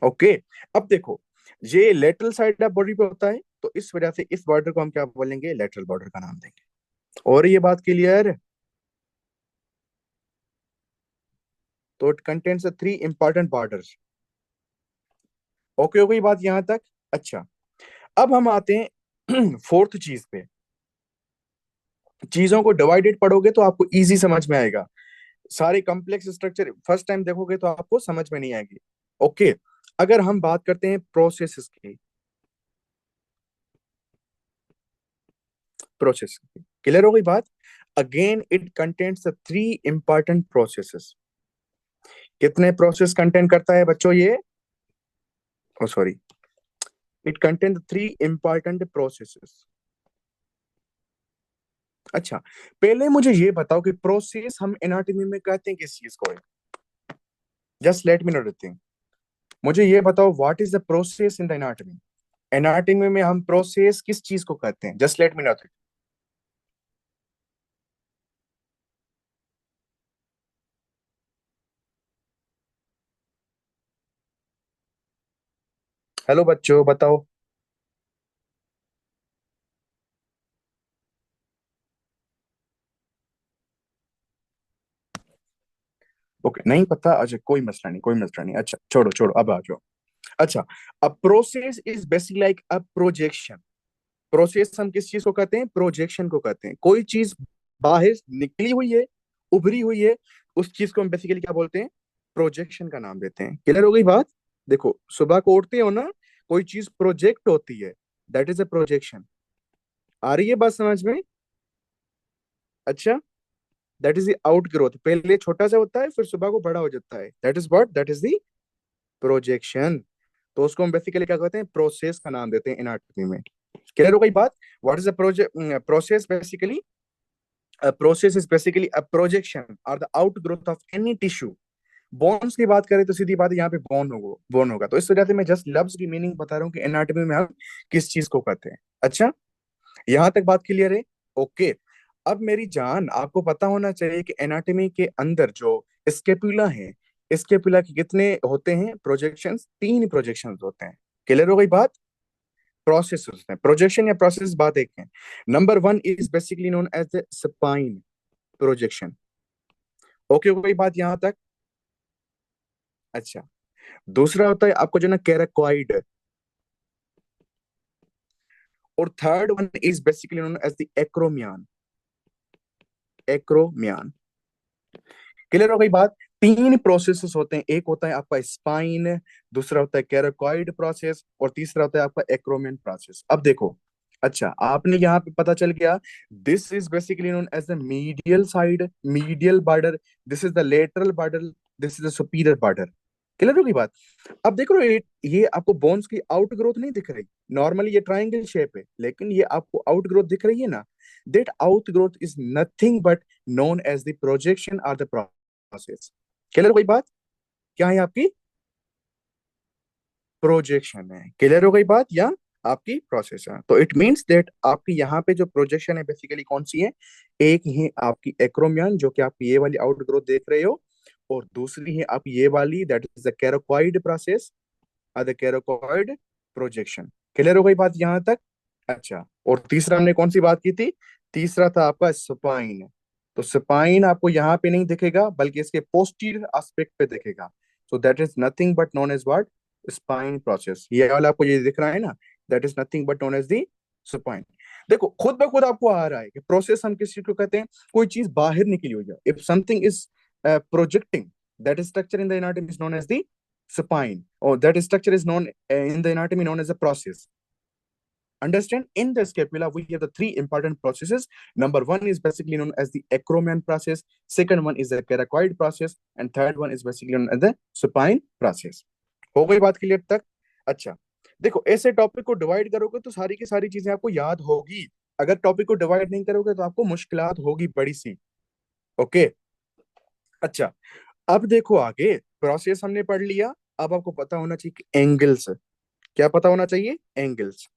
Okay. अब देखो, ये लेटरल साइड ऑफ बॉडी पे होता है, तो इस वजह से इस बॉर्डर को हम क्या बोलेंगे? लेटरल बॉर्डर का नाम देंगे। और ये बात क्लियर? तो it contains three important borders. Okay हो गई बात यहां तक? अच्छा, अब हम आते हैं फोर्थ चीज पे। चीजों को डिवाइडेड पढ़ोगे तो आपको इजी समझ में आएगा। सारे कॉम्प्लेक्स स्ट्रक्चर फर्स्ट टाइम देखोगे तो आपको समझ में नहीं आएगी। ओके। अगर हम बात करते हैं प्रोसेसेस की, प्रोसेस, क्लियर हो गई बात? Again it contains three important processes. कितने प्रोसेस कंटेंट करता है बच्चों ये? Oh sorry, it contain three important processes. अच्छा, पहले मुझे ये बताओ कि प्रोसेस हम एनाटॉमी में कहते हैं किस चीज को है? Just let me know the thing. मुझे ये बताओ, what is the process in the anatomy? Anatomy में हम प्रोसेस किस चीज को कहते हैं? Just let me no. Hello बच्चों, बताओ। ओके, नहीं पता? अच्छा, कोई मसला नहीं, कोई मसला नहीं। अच्छा, छोड़ो छोड़ो, अब आ जाओ। अच्छा, a process is basically like a projection. Process हम किस चीज को कहते हैं? प्रोजेक्शन को कहते हैं। कोई चीज बाहर निकली हुई है, उभरी हुई है, उस चीज को हम बेसिकली क्या बोलते हैं? प्रोजेक्शन का नाम देते हैं। क्लियर हो गई बात? देखो, सुबह को उठते हो ना, कोई चीज प्रोजेक्ट होती है, दैट इज अ प्रोजेक्शन। आ रही है बात समझ में? अच्छा, that is the out growth. पहले छोटा सा होता है, फिर सुबह को बड़ा हो जाता है, that is what? That is the projection. तो उसको हम बेसिकली क्या कहते हैं? प्रोसेस का नाम देते हैं एनाटॉमी में। क्लियर हो गई बात? What is the process? Basically a process is basically a projection or the outgrowth of any tissue। Bones की बात करें तो सीधी बात है, यहाँ पे बोन होगा। तो इस वजह से मैं जस्ट लफ्ज की मीनिंग बता रहा हूँ कि एनाटॉमी में हम किस चीज को कहते हैं। अच्छा, यहाँ तक बात क्लियर है? ओके। अब मेरी जान, आपको पता होना चाहिए कि एनाटॉमी के अंदर जो स्केपुला है, स्केपुला के कितने होते हैं प्रोजेक्शंस? तीन प्रोजेक्शंस होते हैं। क्लियर हो गई बात? प्रोसेस होते हैं, प्रोजेक्शन या प्रोसेस बात एक है। Number one is basically known as the spine projection. Okay हो गई बात यहां तक? अच्छा, दूसरा होता है आपको जो ना कैराकॉइड। और third one is basically known as the acromion. Acromion. Clear हो गई बात? तीन प्रोसेसेस होते हैं। एक होता है आपका स्पाइन, दूसरा होता है कैराकॉइड प्रोसेस, और तीसरा होता है आपका एक्रोमियन प्रोसेस। अब देखो, अच्छा, आपने यहाँ पे पता चल गया, this is basically known as the medial side, medial border. This is the lateral border, this is the superior border. Clear होगी बात? अब देख रहे हो, ये आपको बोन्स की आउट ग्रोथ नहीं दिख रही? नॉर्मली ये ट्राइंगल शेप है, लेकिन ये आपको आउट ग्रोथ दिख रही है ना? That out growth is nothing but known as the projection और द प्रोसेस। क्लियर हो गई बात? क्या है आपकी? प्रोजेक्शन है। क्लियर हो गई बात? या आपकी प्रोसेस है। तो इट मींस दैट आपकी यहाँ पे जो प्रोजेक्शन है बेसिकली कौन सी है? एक है आपकी एक्रोमियन, जो कि आप ये वाली आउट ग्रोथ देख रहे हो, और दूसरी है आप ये वाली, that is the coracoid process, the coracoid projection. Clear हो गई बात यहां तक? अच्छा, और तीसरा हमने कौन सी बात की थी? तीसरा था आपका स्पाइन। तो स्पाइन आपको यहाँ पे नहीं दिखेगा, बल्कि इसके पोस्टीरियर एस्पेक्ट पे दिखेगा। So that is nothing but known as what? Spine process. ये वाला आपको ये दिख रहा है ना, that is nothing but known as the spine. देखो, खुद ब खुद आपको आ रहा है कि प्रोसेस हम किस चीज को कहते हैं? कोई चीज बाहर निकली हुई है, if something is projecting, that structure in the anatomy is known as the spine, or that structure is known in the anatomy known as a process। Understand? In the scapula we have the three important processes. Number one is basically known as the acromion process, second one is the coracoid process, and third one is basically known as the supine process। हो गई बात क्लियर तक? अच्छा, देखो, ऐसे टॉपिक को डिवाइड करोगे तो सारी की सारी चीजें आपको याद होगी। अगर टॉपिक को डिवाइड नहीं करोगे तो आपको मुश्किलात होगी बड़ी सी। ओके। अच्छा, अब देखो आगे, प्रोसेस हमने पढ़ लिया। अब आपको पता होना चाहिए कि एंगल्स। क्या पता होना चाहिए? एंगल्स।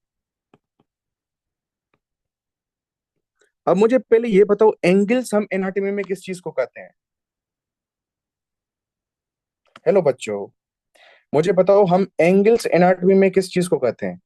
अब मुझे पहले ये बताओ, एंगल्स हम एनाटॉमी में किस चीज को कहते हैं? हेलो बच्चों, मुझे बताओ हम एंगल्स एनाटॉमी में किस चीज को कहते हैं?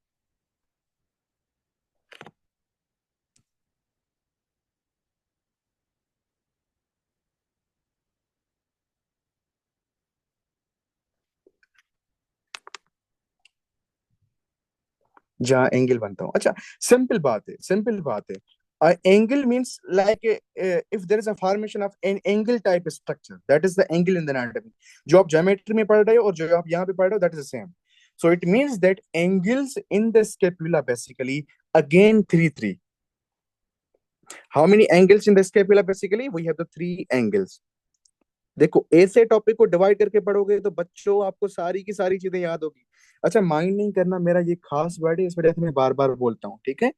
जहाँ एंगल बनता हो। अच्छा, सिंपल बात है, सिंपल बात है। Angle means like if there is a formation of an angle type structure, that is the angle in the anatomy. जो आप ज्योमेट्री में पढ़ रहे हो और जो आप यहाँ पे पढ़ रहे हो, that is the same. So it means that angles in the scapula basically, again, three. How many angles in the scapula basically? We have the three angles. देखो, ऐसे टॉपिक को डिवाइड करके पढ़ोगे तो बच्चों आपको सारी की सारी चीजें याद होगी। अच्छा, माइंड नहीं करना, मेरा ये खास वर्ड है, इस वजह से मैं बार बार बोलता हूँ, ठीक है?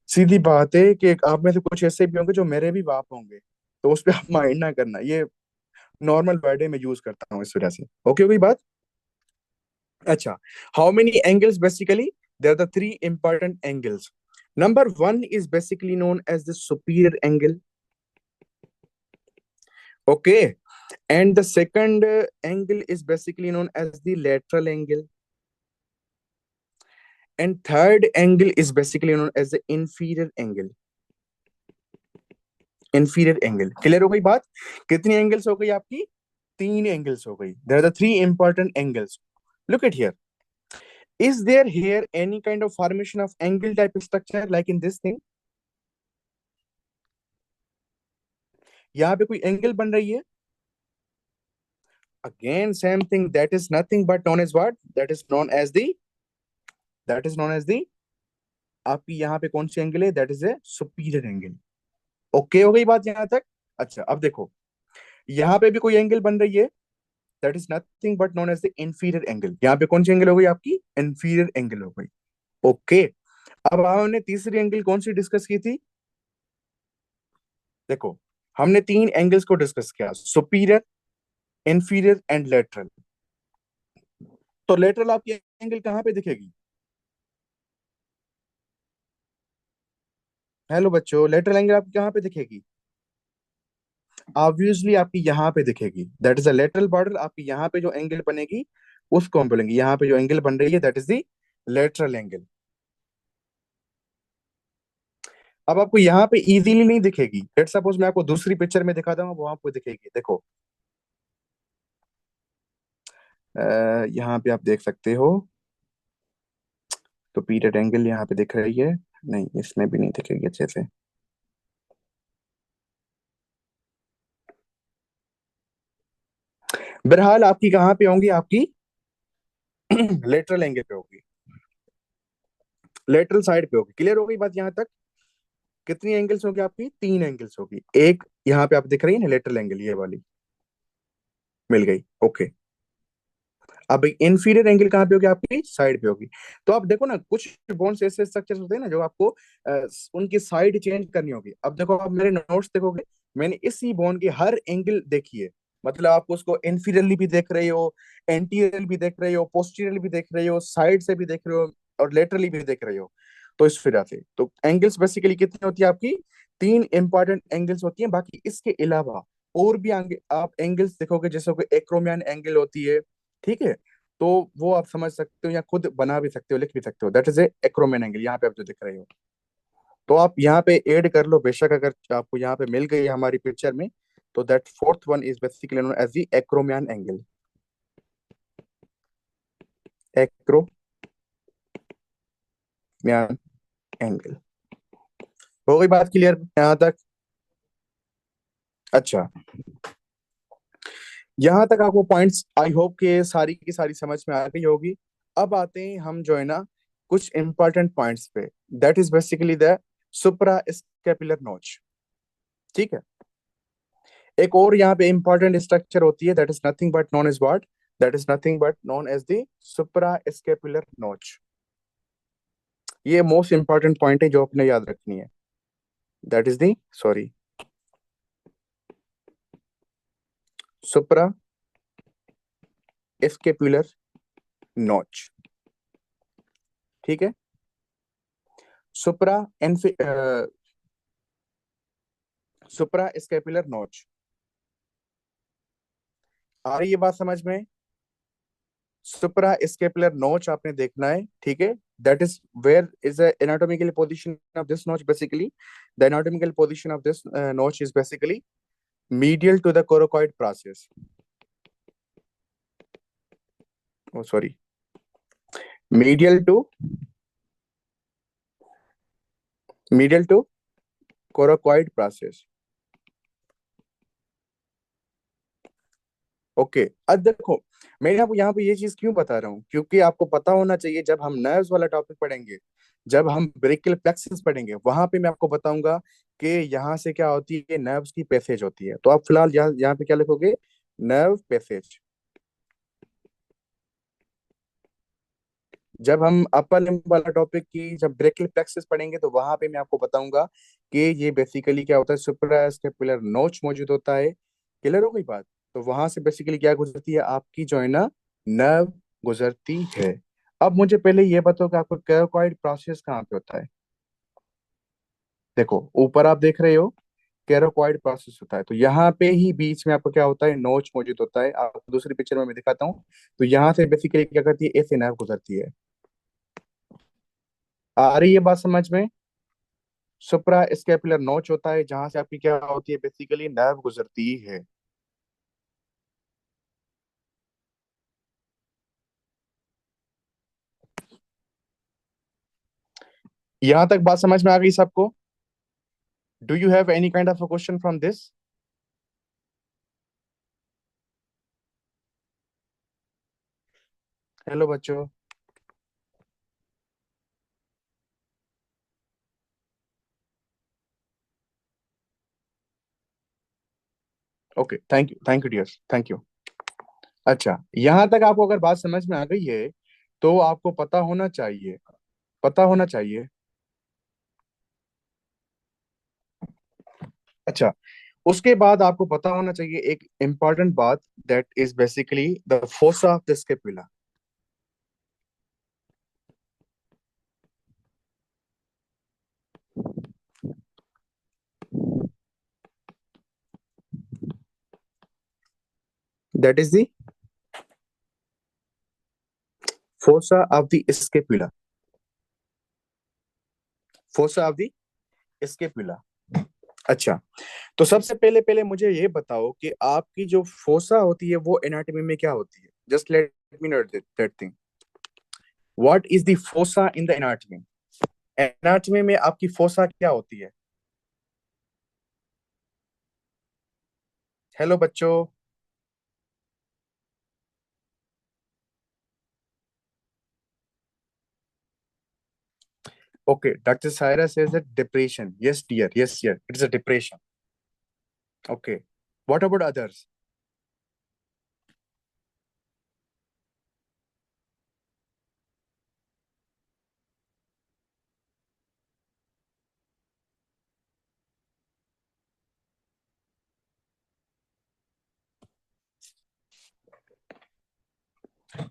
सीधी बात है कि आप में से कुछ ऐसे भी होंगे जो मेरे भी बाप होंगे, तो उस पर आप माइंड ना करना, ये नॉर्मल वर्ड है, मैं यूज करता हूँ इस वजह से। ओके, कोई बात? अच्छा, how many angles basically? There are the three important angles. Number one is basically known as the superior angle. Okay. And the second angle is basically known as the lateral angle. And third angle is basically known as the inferior angle. Inferior angle. Clear हो गई बात? कितनी एंगल्स हो गई आपकी? तीन एंगल्स हो गई. There are the three important angles. Look at here. Is there here any kind of formation of angle type structure like in this thing? यहाँ पे कोई एंगल बन रही है? Again, same thing. That is nothing but known as what? That is known as the आपकी यहाँ पे कौन सी एंगल है? That is a superior angle. Okay, हो गई बात यहाँ तक? अच्छा, अब देखो, यहाँ पे भी कोई एंगल बन रही है, that is nothing but known as the inferior angle. यहाँ पे कौन सी एंगल हो गई आपकी? इंफीरियर एंगल हो गई. ओके. अब हमने तीसरी एंगल कौन सी डिस्कस की थी? देखो, हमने तीन एंगल्स को डिस्कस किया, सुपीरियर, इंफीरियर एंड लेटरल. तो लेटरल आपकी एंगल कहाँ पे दिखेगी? हेलो बच्चों, लेटरल एंगल आपकी कहाँ पे दिखेगी? ऑब्वियसली आपकी यहाँ पे दिखेगी, that is a lateral border. आपकी यहाँ पे जो एंगल बनेगी उसको हम बोलेंगे, यहाँ पे जो एंगल बन रही है that is the lateral angle. अब आपको यहाँ पे इजीली नहीं दिखेगी. लेट सपोज मैं आपको दूसरी पिक्चर में दिखा दूंगा, वो आपको दिखेगी. देखो, यहाँ पे आप देख सकते हो, तो पीरियड एंगल यहाँ पे दिख रही है. नहीं, इसमें भी नहीं दिखेगी अच्छे से. बहरहाल आपकी कहाँ पे होंगी? आपकी लेटरल एंगल पे होगी, लेटरल साइड पे होगी. क्लियर हो गई बात यहाँ तक? कितनी एंगल्स होगी आपकी? तीन एंगल्स होगी. एक यहाँ पे आप दिख रही है ना लेटरल एंगल, ये वाली मिल गई. ओके. अब इंफीरियर एंगल कहाँ पे होगी? आपकी साइड पे होगी. तो आप देखो ना, कुछ बोन्स ऐसे स्ट्रक्चर्स होते हैं ना जो आपको उनकी साइड चेंज करनी होगी. अब देखो, आप मेरे नोट्स देखोगे, मैंने इसी बोन की हर एंगल देखी है. मतलब आप उसको इंफीरियरली भी देख रहे हो, एंटीरियर भी देख रहे हो, पोस्टीरियर भी देख रहे हो, साइड से भी देख रहे हो, और लेटरली भी देख रहे हो. तो इस फिर से तो एंगल्स बेसिकली कितनी होती है आपकी? तीन इंपॉर्टेंट एंगल्स होती हैं. बाकी इसके अलावा और भी आप एंगल्स देखोगे, जैसे कोई एक्रोमियन एंगल होती है, ठीक है? तो वो आप समझ सकते हो या खुद बना भी सकते हो, लिख भी सकते हो. That is a acromion angle, यहाँ पे आप जो दिख रहे हो. तो आप यहाँ पे ऐड कर लो बेशक, अगर आपको यहाँ पे मिल गई है हमारी पिक्चर में. तो that fourth one is basically known as the acromion angle. Acromion angle. हो गई बात क्लियर यहाँ तक? अच्छा, यहाँ तक आपको पॉइंट्स आई होप के सारी की सारी समझ में आ गई होगी. अब आते हैं हम जो है ना कुछ इंपॉर्टेंट पॉइंट्स पे. That is basically the suprascapular नोच. ठीक है? एक और यहाँ पे इंपॉर्टेंट स्ट्रक्चर होती है, that is nothing but known as what? That is nothing but known as the suprascapular notch. ये मोस्ट इंपॉर्टेंट पॉइंट है जो आपने याद रखनी है. That is the, sorry, supra scapular नोच. ठीक है? सुप्रा सुप्रा स्कैपुलर नोच। आ रही है बात समझ में? सुप्रा स्केपुलर नोच आपने देखना है, ठीक है। That is where is the anatomical position of this notch basically. The anatomical position of this notch is basically medial to the coracoid process. Oh, sorry. Medial to medial to coracoid process. Okay, अब देखो, मैं आपको यहाँ पे ये चीज क्यों बता रहा हूँ, क्योंकि आपको पता होना चाहिए जब हम नर्व्स वाला टॉपिक पढ़ेंगे, जब हम ब्रेकियल प्लेक्सस पढ़ेंगे, वहां पे मैं आपको बताऊंगा कि यहाँ से क्या होती है, नर्व्स की पैसेज होती है। तो आप फिलहाल यहाँ यहाँ पे क्या लिखोगे? Nerve passage. जब हम अपर लिम्ब वाला टॉपिक की जब ब्रेकियल प्लेक्सस पढ़ेंगे तो वहां पे मैं आपको बताऊंगा कि ये बेसिकली क्या होता है, सुप्रास्कैपुलर नोच मौजूद होता है। क्लियर हो गई बात? तो वहां से बेसिकली क्या गुजरती है, आपकी जो है ना, नर्व गुजरती है। अब मुझे पहले ये बताओ कि आपको कैरोकॉइड प्रोसेस कहाँ पे होता है? देखो ऊपर आप देख रहे हो, कैरोकॉइड प्रोसेस होता है, तो यहाँ पे ही बीच में आपको क्या होता है, नोच मौजूद होता है। आपको दूसरी पिक्चर में मैं दिखाता हूँ। तो यहाँ से बेसिकली क्या करती है, ऐसे नर्व गुजरती है। आ रही है बात समझ में? सुप्रा स्कैपुलर नोच होता है जहां से आपकी क्या होती है, बेसिकली नर्व गुजरती है। यहां तक बात समझ में आ गई सबको? Do you have any kind of a question from this? Hello बच्चों। Okay, thank you dear, thank you. अच्छा, यहां तक आपको अगर बात समझ में आ गई है तो आपको पता होना चाहिए, पता होना चाहिए। अच्छा, उसके बाद आपको पता होना चाहिए एक इंपॉर्टेंट बात, that is basically the fossa of the scapula. That is the fossa of the scapula. Fossa of the scapula. अच्छा, तो सबसे पहले पहले मुझे ये बताओ कि आपकी जो फोसा होती है वो एनाटॉमी में क्या होती है? Just let me note that thing. What is the fossa in the anatomy? Anatomy में आपकी फोसा क्या होती है? हेलो बच्चों। Okay, doctor Saira says that depression. Yes dear, yes dear, it is a depression. Okay, what about others?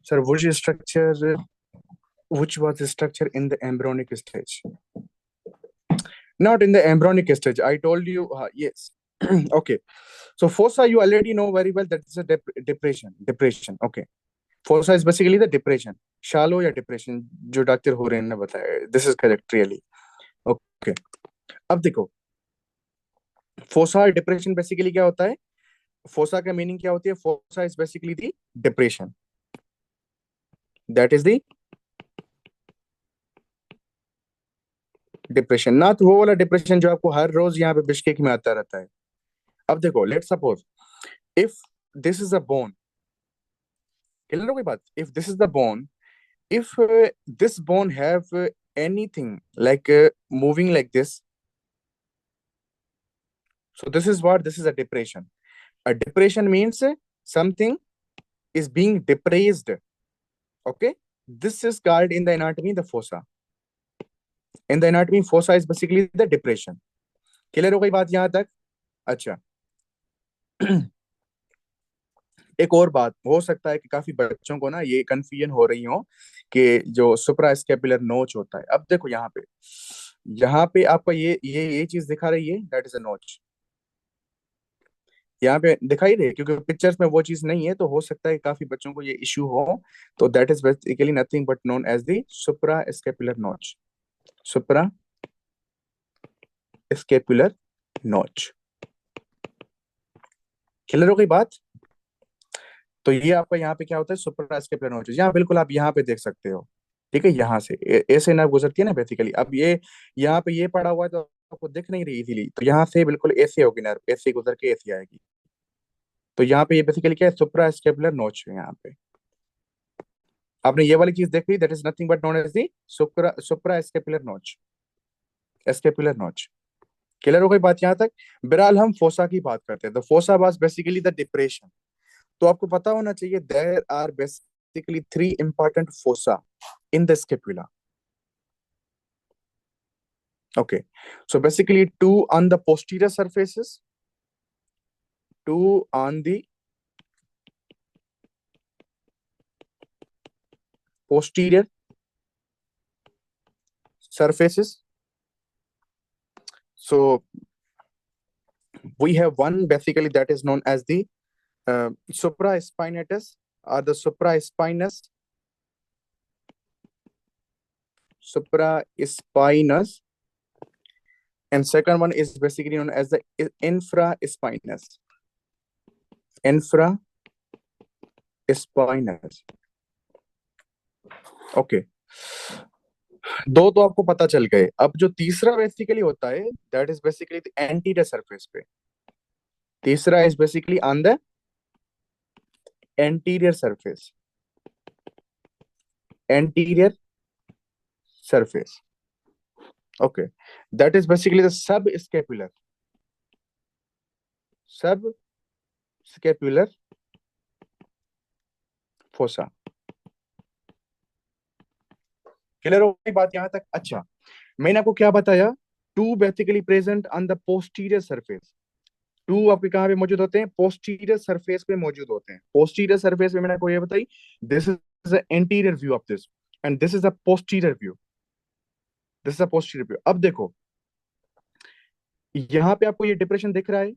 Sir, which was the structure in the embryonic stage? Not in the embryonic stage. I told you, yes. Okay. So fossa, you already know very well that is a depression. Depression. Okay. Fossa is basically the depression. Shallow या depression जो डॉक्टर हो रहे ने बताया. This is correct really. Okay. अब देखो, फोसा और डिप्रेशन बेसिकली क्या होता है? फोसा का मीनिंग क्या होती है? Fossa is basically the depression. That is the depression, ना तो वो वाला डिप्रेशन जो आपको हर रोज यहाँ पे बिस्किट में आता रहता है। अब देखो, let suppose if this is a bone. Clear हो गई बात? If this is the bone, if this bone have anything like moving like this, so this is what, this is a depression. A depression means something is being depressed. Okay, this is called in the anatomy the fossa. In the anatomy, fossa is basically the depression. Clear हो गई बात यहाँ तक? अच्छा, एक और बात हो सकता है कि काफी बच्चों को ना ये कंफ्यूजन हो रही हो कि जो सुप्रा स्कैपुलर नोच होता है। अब देखो यहाँ पे आपको ये चीज दिखा रही है, दैट इज अ नोच। यहाँ पे दिखाई दे, क्योंकि पिक्चर्स में वो चीज नहीं है, तो हो सकता है काफी बच्चों को ये इश्यू हो। तो that is basically nothing but known as the suprascapular notch. Suprascapular notch. Clear हो गई बात? तो ये आपका यहाँ पे क्या होता है, सुप्रा स्केपुलर नॉच। यहाँ बिल्कुल आप यहाँ पे देख सकते हो। ठीक है, यहाँ से ऐसे नर्व गुजरती है ना बेसिकली। अब ये यहाँ पे ये पड़ा हुआ है तो आपको दिख नहीं रही इजीली, तो यहाँ से बिल्कुल ऐसे होगी नर्व, ऐसे गुजर के ऐसे आएगी। तो यहाँ पे ये बेसिकली क्या है, सुप्रा स्केपुलर नोच है यहाँ पे। आपने ये वाली चीज देख ली, that is nothing but known as the supra suprascapular notch. Scapular notch. Clear हो गई बात यहाँ तक? बहरहाल हम फोसा की बात करते हैं। तो fossa was basically the depression. तो आपको पता होना चाहिए there are basically three important fossa in the scapula. Okay, so basically two on the posterior surfaces, two on the posterior surfaces. So we have one basically that is known as the supraspinatus or the supraspinous, and second one is basically known as the infraspinous. Infraspinous. Okay. दो तो आपको पता चल गए। अब जो तीसरा बेसिकली होता है that is basically the anterior surface पे। तीसरा is basically on the anterior surface. Anterior surface. Okay, that is basically the subscapular fossa. Clear हो गई बात यहां तक? अच्छा, मैंने आपको क्या बताया, two basically present on the posterior surface. Two आपके कहाँ पे मौजूद होते हैं? पोस्टीरियर सरफेस पे मौजूद होते हैं। पोस्टीरियर सरफेस पे मैंने आपको ये बताई, this is the anterior view of this and this is the posterior view. This is the posterior view. अब देखो यहाँ पे आपको ये डिप्रेशन दिख रहा है।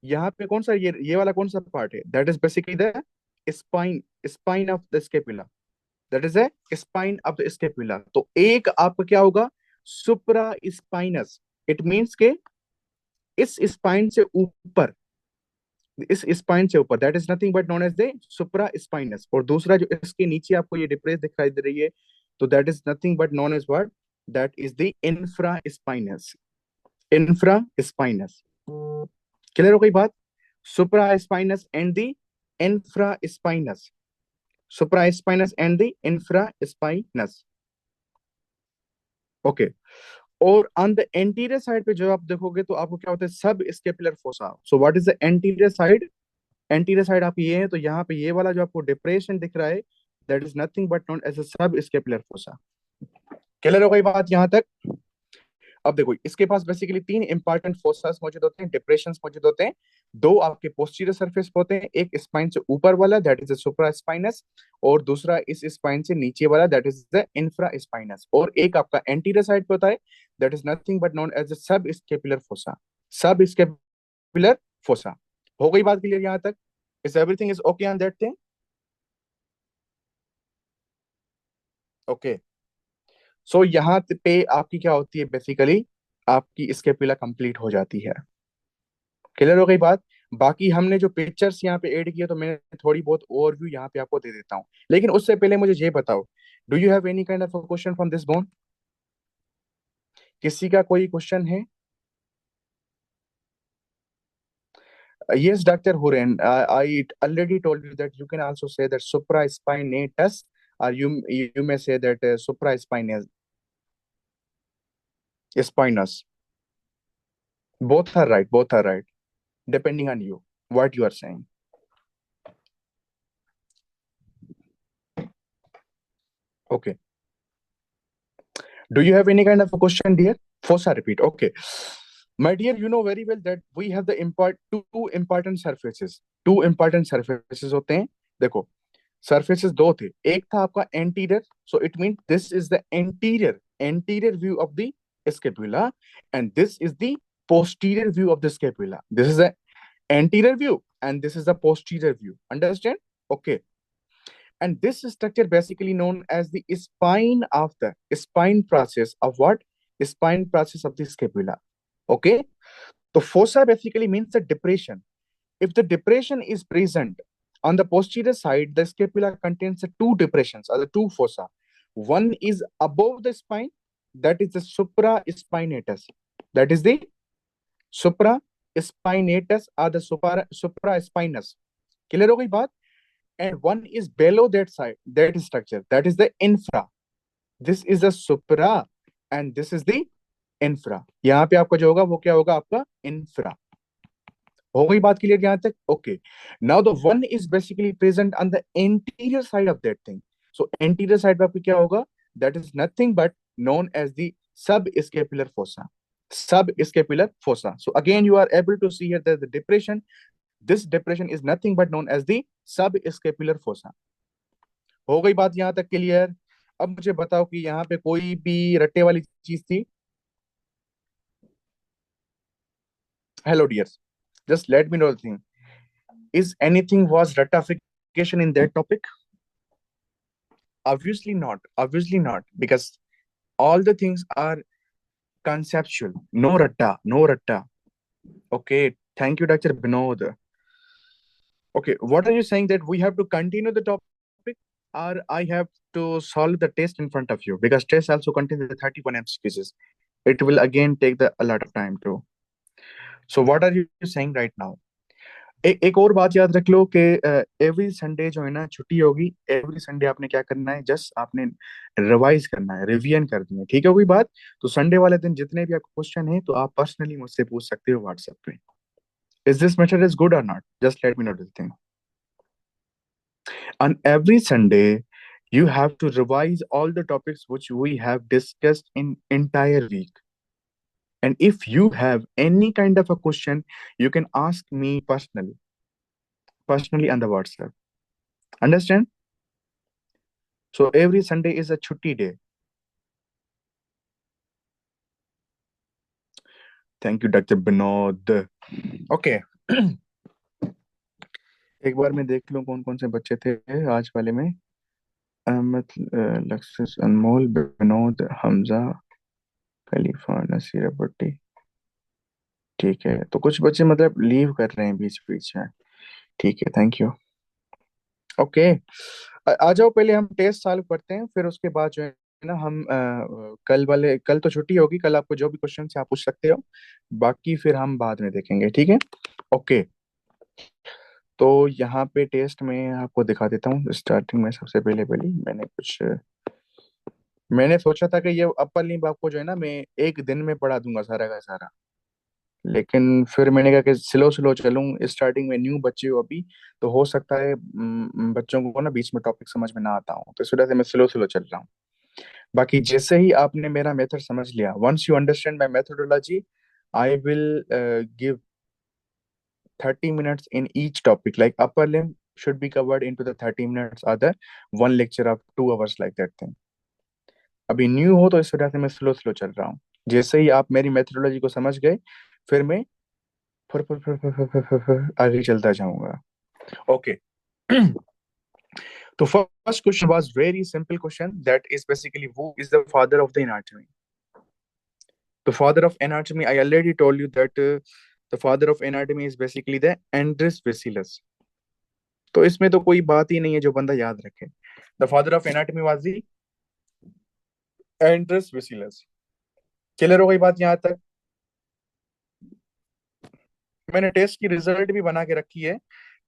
यहाँ पे कौन सा, ये वाला कौन सा पार्ट है? That is basically the spine, spine of the scapula. That is a spine of the scapula. तो एक आपका क्या होगा, सुप्रा स्पाइनस। इट मीन्स के इस स्पाइन से ऊपर, इस स्पाइन से ऊपर, that is nothing but known as the supraspinous. और दूसरा जो इसके नीचे आपको ये डिप्रेस दिखाई दे रही है, तो that is nothing but known as what, that is the infraspinous. Infraspinous. Clear हो गई बात? Supraspinous and the infraspinous. Supraspinous and the infraspinous. Okay. और ऑन द एंटीरियर साइड पे जो आप देखोगे तो आपको क्या होता है, सब scapular fossa. So what is the anterior side? Anterior side आप ये है, तो यहाँ पे ये वाला जो आपको डिप्रेशन दिख रहा है, that is nothing but known as a subscapular fossa. Clear हो गई बात यहाँ तक? अब देखो इसके पास बेसिकली तीन इंपॉर्टेंट फोसास मौजूद होते हैं, डिप्रेशन मौजूद होते हैं। दो आपके पोस्टीरियर सरफेस पे होते हैं, एक स्पाइन से ऊपर वाला that is the supraspinous, और दूसरा इस स्पाइन से नीचे वाला that is the infraspinous, और एक आपका एंटीरियर साइड पे होता है that is nothing but known as the subscapular fossa. Subscapular fossa. हो गई बात क्लियर यहाँ तक? Is everything is okay on that thing? Okay. So यहाँ पे आपकी क्या होती है, बेसिकली आपकी स्केपुला कंप्लीट हो जाती है। क्लियर हो गई बात? बाकी हमने जो पिक्चर्स यहाँ पे ऐड किए, तो मैं थोड़ी बहुत ओवरव्यू यहाँ पे आपको दे देता हूँ, लेकिन उससे पहले मुझे ये बताओ, do you have any kind of question from this bone? किसी का कोई क्वेश्चन है? Yes, Dr. Huren, I already told you that you can also say that supraspinatus, or you may say that supraspinous spinous. Both are right. Both are right. Depending on you, what you are saying. Okay. Do you have any kind of a question, dear? Fossa repeat. Okay. My dear, you know very well that we have the two important surfaces. Two important surfaces होते हैं। देखो surfaces दो थे, एक था आपका anterior, so it means this is the anterior view of the scapula, and this is the posterior view of the scapula. This is the anterior view and this is the posterior view. Understand? Okay. And this structure basically known as the spine of the spine process of what? Spine process of the scapula. Okay. So fossa basically means the depression. If the depression is present on the posterior side, the scapula contains the two depressions or the two fossa. One is above the spine, that is the supraspinatus. That is the supraspinatus or the supraspinous. Clear हो गई बात? And one is below that side, that structure, that is the infra. This is the supra and this is the infra. यहाँ पे आपका जो होगा वो क्या होगा? आपका infra. हो गई बात क्लियर यहाँ तक? Okay. Now the one is basically present on the anterior side of that thing. So anterior side पे आपको क्या होगा? That is nothing but known as the subscapular fossa. Subscapular fossa. So again, you are able to see here that the depression, this depression is nothing but known as the subscapular fossa. हो गई बात यहाँ तक क्लियर? अब मुझे बताओ कि यहाँ पे कोई भी रट्टे वाली चीज थी? Hello dears, just let me know the thing. Is anything was ratification in that topic? Obviously not. Obviously not. Because all the things are conceptual. No ratta. No ratta. Okay. Thank you, Dr. Binod. Okay. What are you saying that we have to continue the topic or I have to solve the test in front of you? Because test also contains the 31 MCQs. It will again take a lot of time too. So what are you saying right now? एक और बात याद रख लो कि एवरी संडे जो है ना छुट्टी होगी. एवरी संडे आपने क्या करना है? जस्ट आपने रिवाइज करना है, रिवीजन करनी है. ठीक है कोई बात? तो संडे वाले दिन जितने भी आपको क्वेश्चन है तो आप पर्सनली मुझसे पूछ सकते हो व्हाट्सएप पे. Is this method is good और not? Just let me know this thing. On every Sunday you have to revise all the topics which we have discussed in entire week. And if you have any kind of a question, you can ask me personally on the WhatsApp. Understand? So every Sunday is a chutti day. Thank you, Dr. Binod. Okay. एक बार मैं देख लूं कौन कौन से बच्चे थे आज वाले में. अहमद, लक्ष्य, अनमोल, विनोद, हमजा, खलीफा, नसीर भट्टी. ठीक है, तो कुछ बच्चे मतलब लीव कर रहे हैं बीच बीच में. ठीक है, थैंक यू. ओके. आ जाओ, पहले हम टेस्ट सॉल्व करते हैं, फिर उसके बाद जो है ना हम कल तो छुट्टी होगी, कल आपको जो भी क्वेश्चन है आप पूछ सकते हो, बाकी फिर हम बाद में देखेंगे. ठीक है? ओके. तो यहाँ पे टेस्ट में आपको दिखा देता हूँ. स्टार्टिंग में सबसे पहले मैंने सोचा था कि ये अपर लिम्ब आपको जो है ना मैं एक दिन में पढ़ा दूंगा सारा का सारा, लेकिन फिर मैंने कहा कि स्लो स्लो चलूं. स्टार्टिंग में न्यू बच्चे हो अभी, तो हो सकता है बच्चों को ना बीच में टॉपिक समझ में ना आता हूँ, तो इस वजह से मैं स्लो स्लो चल रहा हूँ. बाकी जैसे ही आपने मेरा मेथड समझ लिया, once you understand my methodology, I will give 30 minutes in each topic. Like upper limb should be covered into the 30 minutes or the one lecture of 2 hours, like that thing. अभी न्यू हो तो इस वजह से मैं स्लो स्लो चल रहा हूँ. जैसे ही आप मेरी मेथोडोलॉजी को समझ गए, फिर मैं आगे चलता जाऊंगा. ओके. तो first question was very simple question, that is basically who is the father of the anatomy. The father of anatomy, I already told you that the father of anatomy is basically the Andres Vesalius. तो इसमें तो कोई बात ही नहीं है जो बंदा याद रखे. The father of anatomy was the Andreas Vesalius. Clear हो गई बात यहाँ तक? मैंने टेस्ट की रिजल्ट भी बना के रखी है.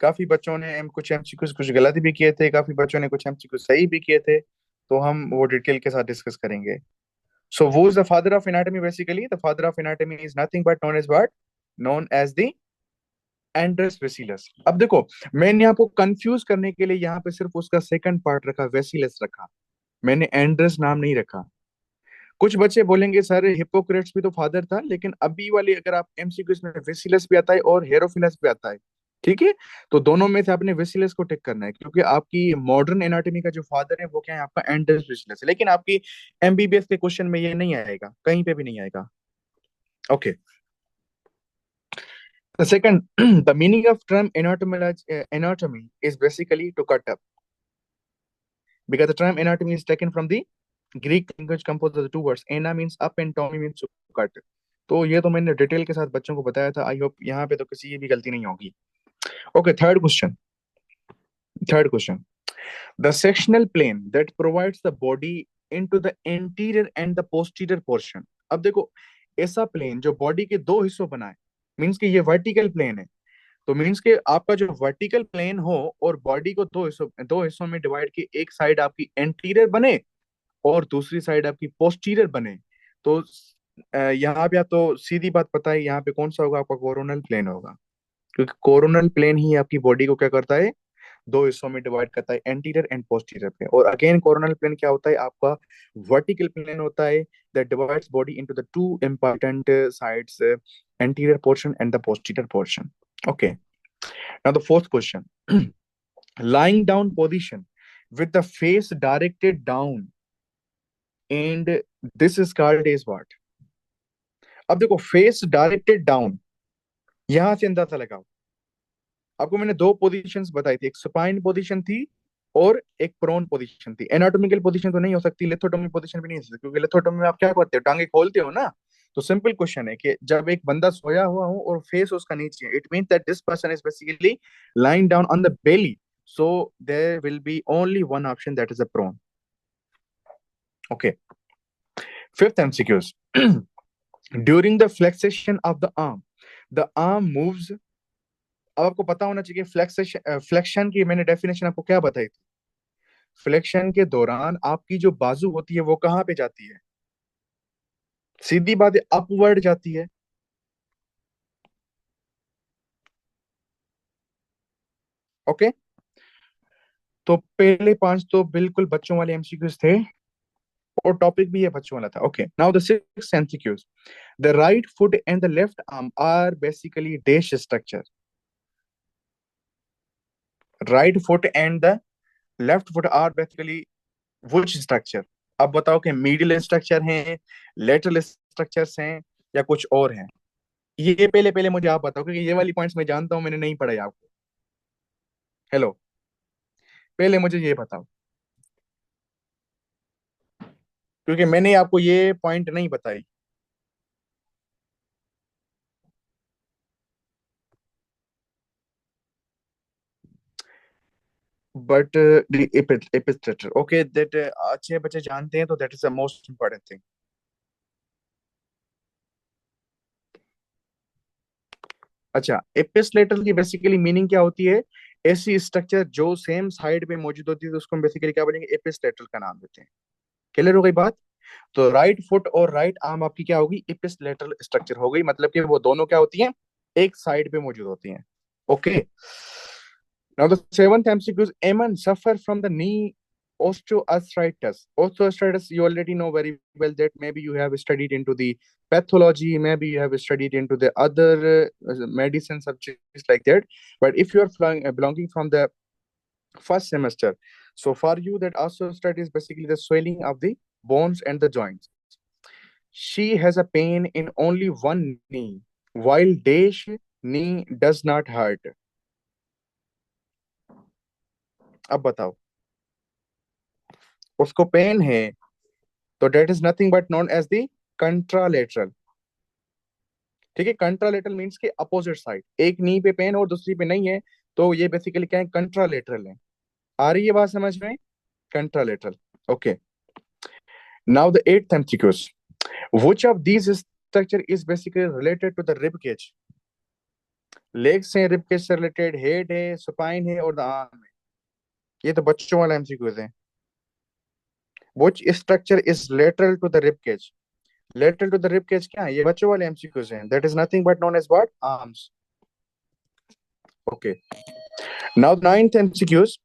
काफी बच्चों ने कुछ एमसीक्यूज कुछ गलत भी किए थे, काफी बच्चों ने कुछ एमसीक्यूज सही भी किए थे, तो हम वो डिटेल के साथ डिस्कस करेंगे. So who is the father of anatomy? Basically, the father of anatomy is nothing but known as what? Known as the Andres Vesalius. अब देखो, मैंने आपको कंफ्यूज करने के लिए यहाँ पे सिर्फ उसका सेकंड पार्ट रखा, वेसिलस रखा, मैंने एंड्रस नाम नहीं रखा. कुछ बच्चे बोलेंगे सर हिपोक्रेट्स भी तो फादर था, लेकिन अभी वाले अगर आप एमसीक्यूज में वेसिलस भी आता है और हेरोफिलस भी आता है. ठीक है? तो दोनों में से आपने वेसिलस को टिक करना है, क्योंकि आपकी मॉडर्न एनाटॉमी का जो फादर है वो क्या है? आपका एंड्रस वेसिलस है. लेकिन आपकी एमबीबीएस के क्वेश्चन में ये नहीं आएगा, कहीं पे भी नहीं आएगा. Okay. The second, the meaning of term anatomy is basically to cut up, because the term anatomy is taken from the Greek language composed of the two words. Ana means up and Tommy means to cut. तो ये तो मैंने डिटेल के साथ बच्चों को बताया था. आई होप यहाँ पे तो किसी की भी गलती नहीं होगी. Okay, third question. Third question. The sectional plane that provides the body into the anterior and the posterior portion. अब देखो, ऐसा प्लेन जो बॉडी के दो हिस्सों बनाए, मीन्स कि ये वर्टिकल प्लेन है. तो मीन्स कि आपका जो वर्टिकल प्लेन हो और बॉडी को दो हिस्सों में डिवाइड की, एक साइड आपकी एंटीरियर बने और दूसरी साइड आपकी पोस्टीरियर बने. तो यहाँ पे आप तो सीधी बात पता है यहाँ पे कौन सा होगा, आपका कोरोनल प्लेन होगा, क्योंकि कोरोनल प्लेन ही आपकी बॉडी को क्या करता है, दो हिस्सों में डिवाइड करता है, एंटीरियर एंड पोस्टीरियर पे. और अगेन कोरोनल प्लेन क्या होता है, आपका वर्टिकल प्लेन होता है that divides body into the two important sides, anterior portion and the posterior portion. Okay, now the fourth question. lying down position with the face directed down and this is called as what. अब देखो, फेस डायरेक्टेड डाउन, यहां से अंदाजा लगाओ. आपको मैंने दो पोजीशंस बताई थी, एक सुपाइन पोजीशन थी और एक प्रोन पोजीशन थी. एनाटॉमिकल पोजीशन तो नहीं हो सकती, लिथोटोमी पोजीशन भी नहीं हो सकती, क्योंकि लिथोटोमी में आप क्या करते हो, टांगे खोलते हो ना. तो सिंपल क्वेश्चन है कि जब एक बंदा सोया हुआ हो और फेस उसका नीचे है, it means that this person is basically lying down on the belly. So there will be only one option, that is a prone. Okay. Fifth MCQs. During the flexation of the arm moves. अब आपको पता होना चाहिए फ्लेक्शन की मैंने डेफिनेशन आपको क्या बताई थी. फ्लेक्शन के दौरान आपकी जो बाजू होती है वो कहाँ पे जाती है, सीधी बात है, अपवर्ड जाती है. ओके, तो पहले 5 तो बिल्कुल बच्चों वाले एमसीक्यूज थे और टॉपिक भी ये बच्चों वाला था. Okay, now the sixth MCQs. The right foot and the left arm are basically dash structure. Right foot and the left foot are basically which structure. अब बताओ कि मीडियल स्ट्रक्चर हैं, लेटरल स्ट्रक्चर्स हैं, या कुछ और हैं. ये पहले पहले मुझे आप बताओ, क्योंकि ये वाली पॉइंट्स मैं जानता हूं, मैंने नहीं पढ़ाई आपको. हेलो, पहले मुझे ये बताओ, क्योंकि मैंने आपको ये पॉइंट नहीं बताई. बट एपिस्टेटर, ओके, दैट अच्छे बच्चे जानते हैं, तो that is the most important thing. अच्छा, एपिस्टेटर की बेसिकली मीनिंग क्या होती है, ऐसी स्ट्रक्चर जो सेम साइड पे मौजूद होती है, तो उसको हम बेसिकली क्या बोलेंगे, एपिस्टेटर का नाम देते हैं. क्लियर हो गई बात. तो राइट फुट और राइट आर्म आपकी क्या होगी, एपिस्लेटरल स्ट्रक्चर हो गई, मतलब कि वो दोनों क्या होती हैं, एक साइड पे मौजूद होती हैं. Okay, now the seventh MCQ. A man suffer from the knee osteoarthritis. Osteoarthritis, you already know very well that maybe you have studied into the pathology, maybe you have studied into the other medicine subjects like that. But if you are belonging from the first semester, so for you that osteoarthritis is basically the swelling of the bones and the joints. She has a pain in only one knee, while dash knee does not hurt. अब बताओ, उसको पेन है, तो that is nothing but known as the contralateral. ठीक है, कंट्रालेटरल मींस के अपोजिट साइड, एक नी पे पेन और दूसरी पे नहीं है, तो ये बेसिकली क्या है, कंट्रालेटरल है. आ रही है बात समझ में, contralateral. Okay, now the eighth MCQs. Which of these structure is basically related to the rib cage. Legs हैं, रिब केज से रिलेटेड, हेड है, स्पाइन है और द आर्म है. ये तो बच्चों वाला एमसीक्यूज है. Which structure is lateral to the rib cage. Lateral to the rib cage क्या है, ये बच्चों वाले एमसीक्यूज हैं. That is nothing but known as what, arms. Okay, now ninth MCQs.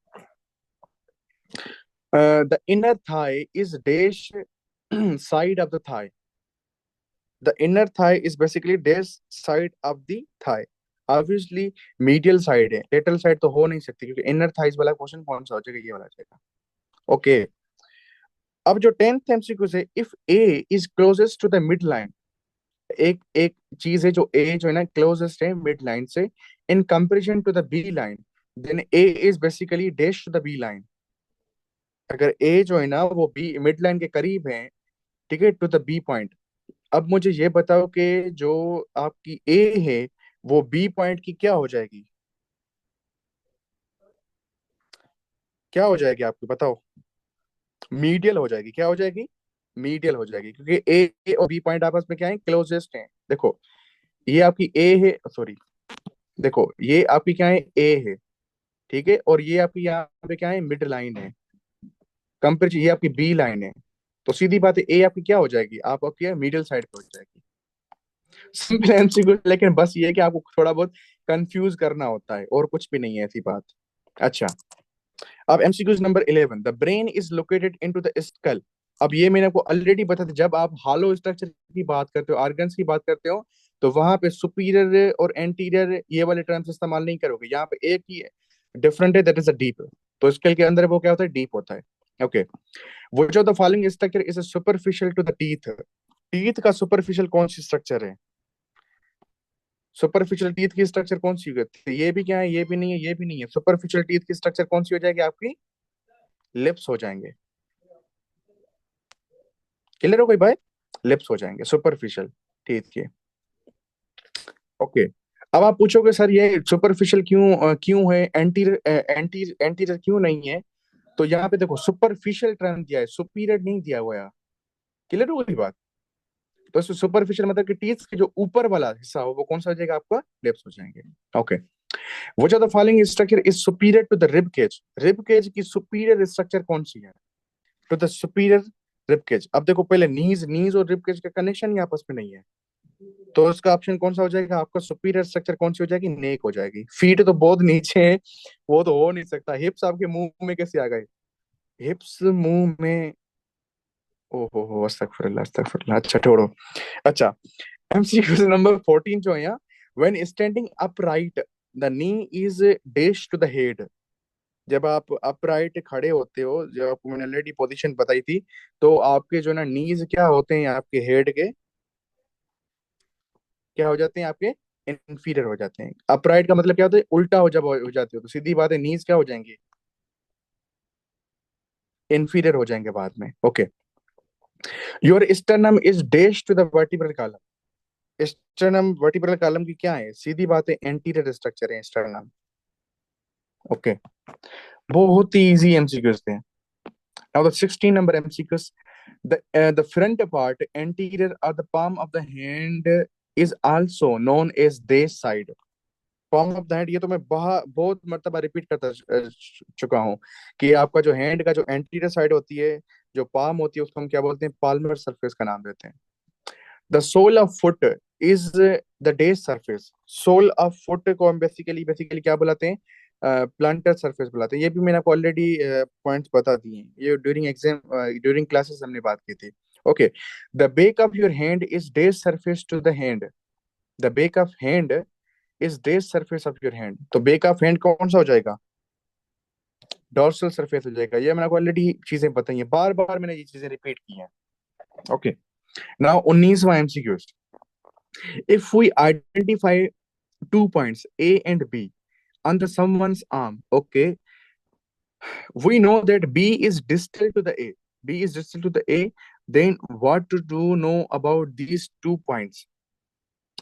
The inner thigh is dash side of the thigh. The inner thigh is basically dash side of the thigh. Obviously medial side है, lateral side तो हो नहीं सकती, क्योंकि inner thighs वाला क्वेश्चन कौन सा हो जाएगा, ये वाला जाएगा. ओके, अब जो 10th एमसीक्यू है, if A is closest to the midline, एक एक चीज है जो ए जो है ना क्लोजेस्ट है मिड लाइन से in comparison to the B line, then A is basically dash to the B line. अगर ए जो है ना वो बी मिड लाइन के करीब है, ठीक है, टू द बी पॉइंट। अब मुझे ये बताओ कि जो आपकी ए है वो बी पॉइंट की क्या हो जाएगी, क्या हो जाएगी आपकी बताओ। मीडियल हो जाएगी, क्या हो जाएगी, मीडियल हो जाएगी, क्योंकि ए और बी पॉइंट आपस में क्या है, क्लोजेस्ट हैं। देखो ये आपकी ए है, सॉरी, देखो ये आपकी क्या है, ए है, ठीक है, और ये आपकी यहाँ पे क्या है, मिड लाइन है, कंपेयर ये आपकी बी लाइन है। तो सीधी बात है ए आपकी क्या हो जाएगी, आप आपकी मिडिल साइड पे हो जाएगी। सिंपल एमसीक्यू, लेकिन बस ये है कि आपको थोड़ा बहुत कंफ्यूज करना होता है, और कुछ भी नहीं है ऐसी बात। अच्छा, अब MCQs number 11, the brain is located into the skull. अब ये मैंने आपको ऑलरेडी बता था, जब आप हालो स्ट्रक्चर की बात करते हो, ऑर्गन्स की बात करते हो, तो वहां पे सुपीरियर और एंटीरियर ये वाले टर्म्स इस्तेमाल नहीं करोगे। यहाँ पे एक ही डिफरेंट है, दैट इज अ डीप। तो स्कल के अंदर वो क्या होता है, डीप होता है। Okay, which of the following structure is superficial to the teeth. Teeth का सुपरफिशियल कौन सी स्ट्रक्चर है, सुपरफिशियल टीथ की स्ट्रक्चर कौन सी होगी, ये भी क्या है, ये भी नहीं है, ये भी नहीं है, सुपरफिशियल टीथ की स्ट्रक्चर कौन सी हो जाएगी आपकी, लिप्स हो जाएंगे। क्लियर हो गई भाई, लिप्स हो जाएंगे सुपरफिशियल टीथ के। ओके, अब आप पूछोगे सर ये सुपरफिशियल क्यों है, एंटीरियर क्यों नहीं है। तो यहाँ पे देखो सुपरफिशियल टर्म दिया है, सुपीरियर नहीं दिया हुआ है। क्लियर हो गई बात। तो सुपरफिशियल मतलब कि टीथ के जो ऊपर वाला हिस्सा हो वो कौन सा हो जाएगा आपका, लिप्स हो जाएंगे। Okay, which of the following structure is superior to the rib cage. Rib cage की सुपीरियर स्ट्रक्चर कौन सी है, to the superior rib cage. अब देखो पहले नीज नीज और रिब केज का कनेक्शन ही आपस में नहीं है, तो उसका ऑप्शन कौन सा हो जाएगा आपका, सुपीरियर स्ट्रक्चर कौन सी हो जाएगी, नेक हो जाएगी। फीट तो बहुत नीचे है, वो तो हो नहीं सकता। हिप्स आपके मुंह में कैसे आ गए, हिप्स मुंह में, ओहो अस्तगफुरुल्लाह अस्तगफुरुल्लाह, अच्छा छोड़ो। अच्छा, एमसीक्यू नंबर 14 जो है यहाँ, when standing upright the knee is dash to the head. जब आप अपराइट खड़े होते हो, जब आपको मैंने ऑलरेडी पोजीशन बताई थी, तो आपके जो ना नीज क्या होते हैं आपके हेड के, क्या हो जाते हैं आपके, इंफीरियर हो जाते हैं। अपराइट का मतलब क्या होता है, उल्टा हो जब हो जाते हो, तो सीधी बात है नीज क्या हो जाएंगे, इंफीरियर हो जाएंगे बाद में। Okay, your sternum is dash to the vertebral column. Sternum vertebral column की क्या है, सीधी बात है एंटीरियर स्ट्रक्चर है स्टर्नम। ओके, बहुत ही इजी एमसीक्यूज थे। Now the 16 number MCQs, the front part anterior of the palm of the hand is also known as this side। palm of the hand, ये तो मैं बहुत मर्तबा रिपीट करता चुका हूँ कि आपका जो हैंड का जो एंटीरियर साइड होती है, जो पाम होती है, उसको हम क्या बोलते हैं, पाल्मर सरफेस का नाम देते हैं। The sole of foot is the dash surface. Sole of foot को हम बेसिकली बेसिकली क्या बुलाते हैं, प्लांटर सरफेस बुलाते हैं। ये भी मैंने आपको ऑलरेडी पॉइंट्स बता दिए हैं, ये ड्यूरिंग एग्जाम ड्यूरिंग क्लासेस हमने बात की थी। Okay, the back of your hand is dash surface to the hand. The back of hand is dash surface of your hand. तो बेक ऑफ हैंड कौन सा हो जाएगा, डॉर्सल सरफेस हो जाएगा। ये मैंने आपको ऑलरेडी चीजें बताई हैं, बार बार मैंने ये चीजें रिपीट की हैं। ओके, नाउ 19वां MCQ, if we identify 2 points A and B on the someone's arm, okay, we know that B is distal to the A. B is distal to the A. Then what to do know about these 2 points?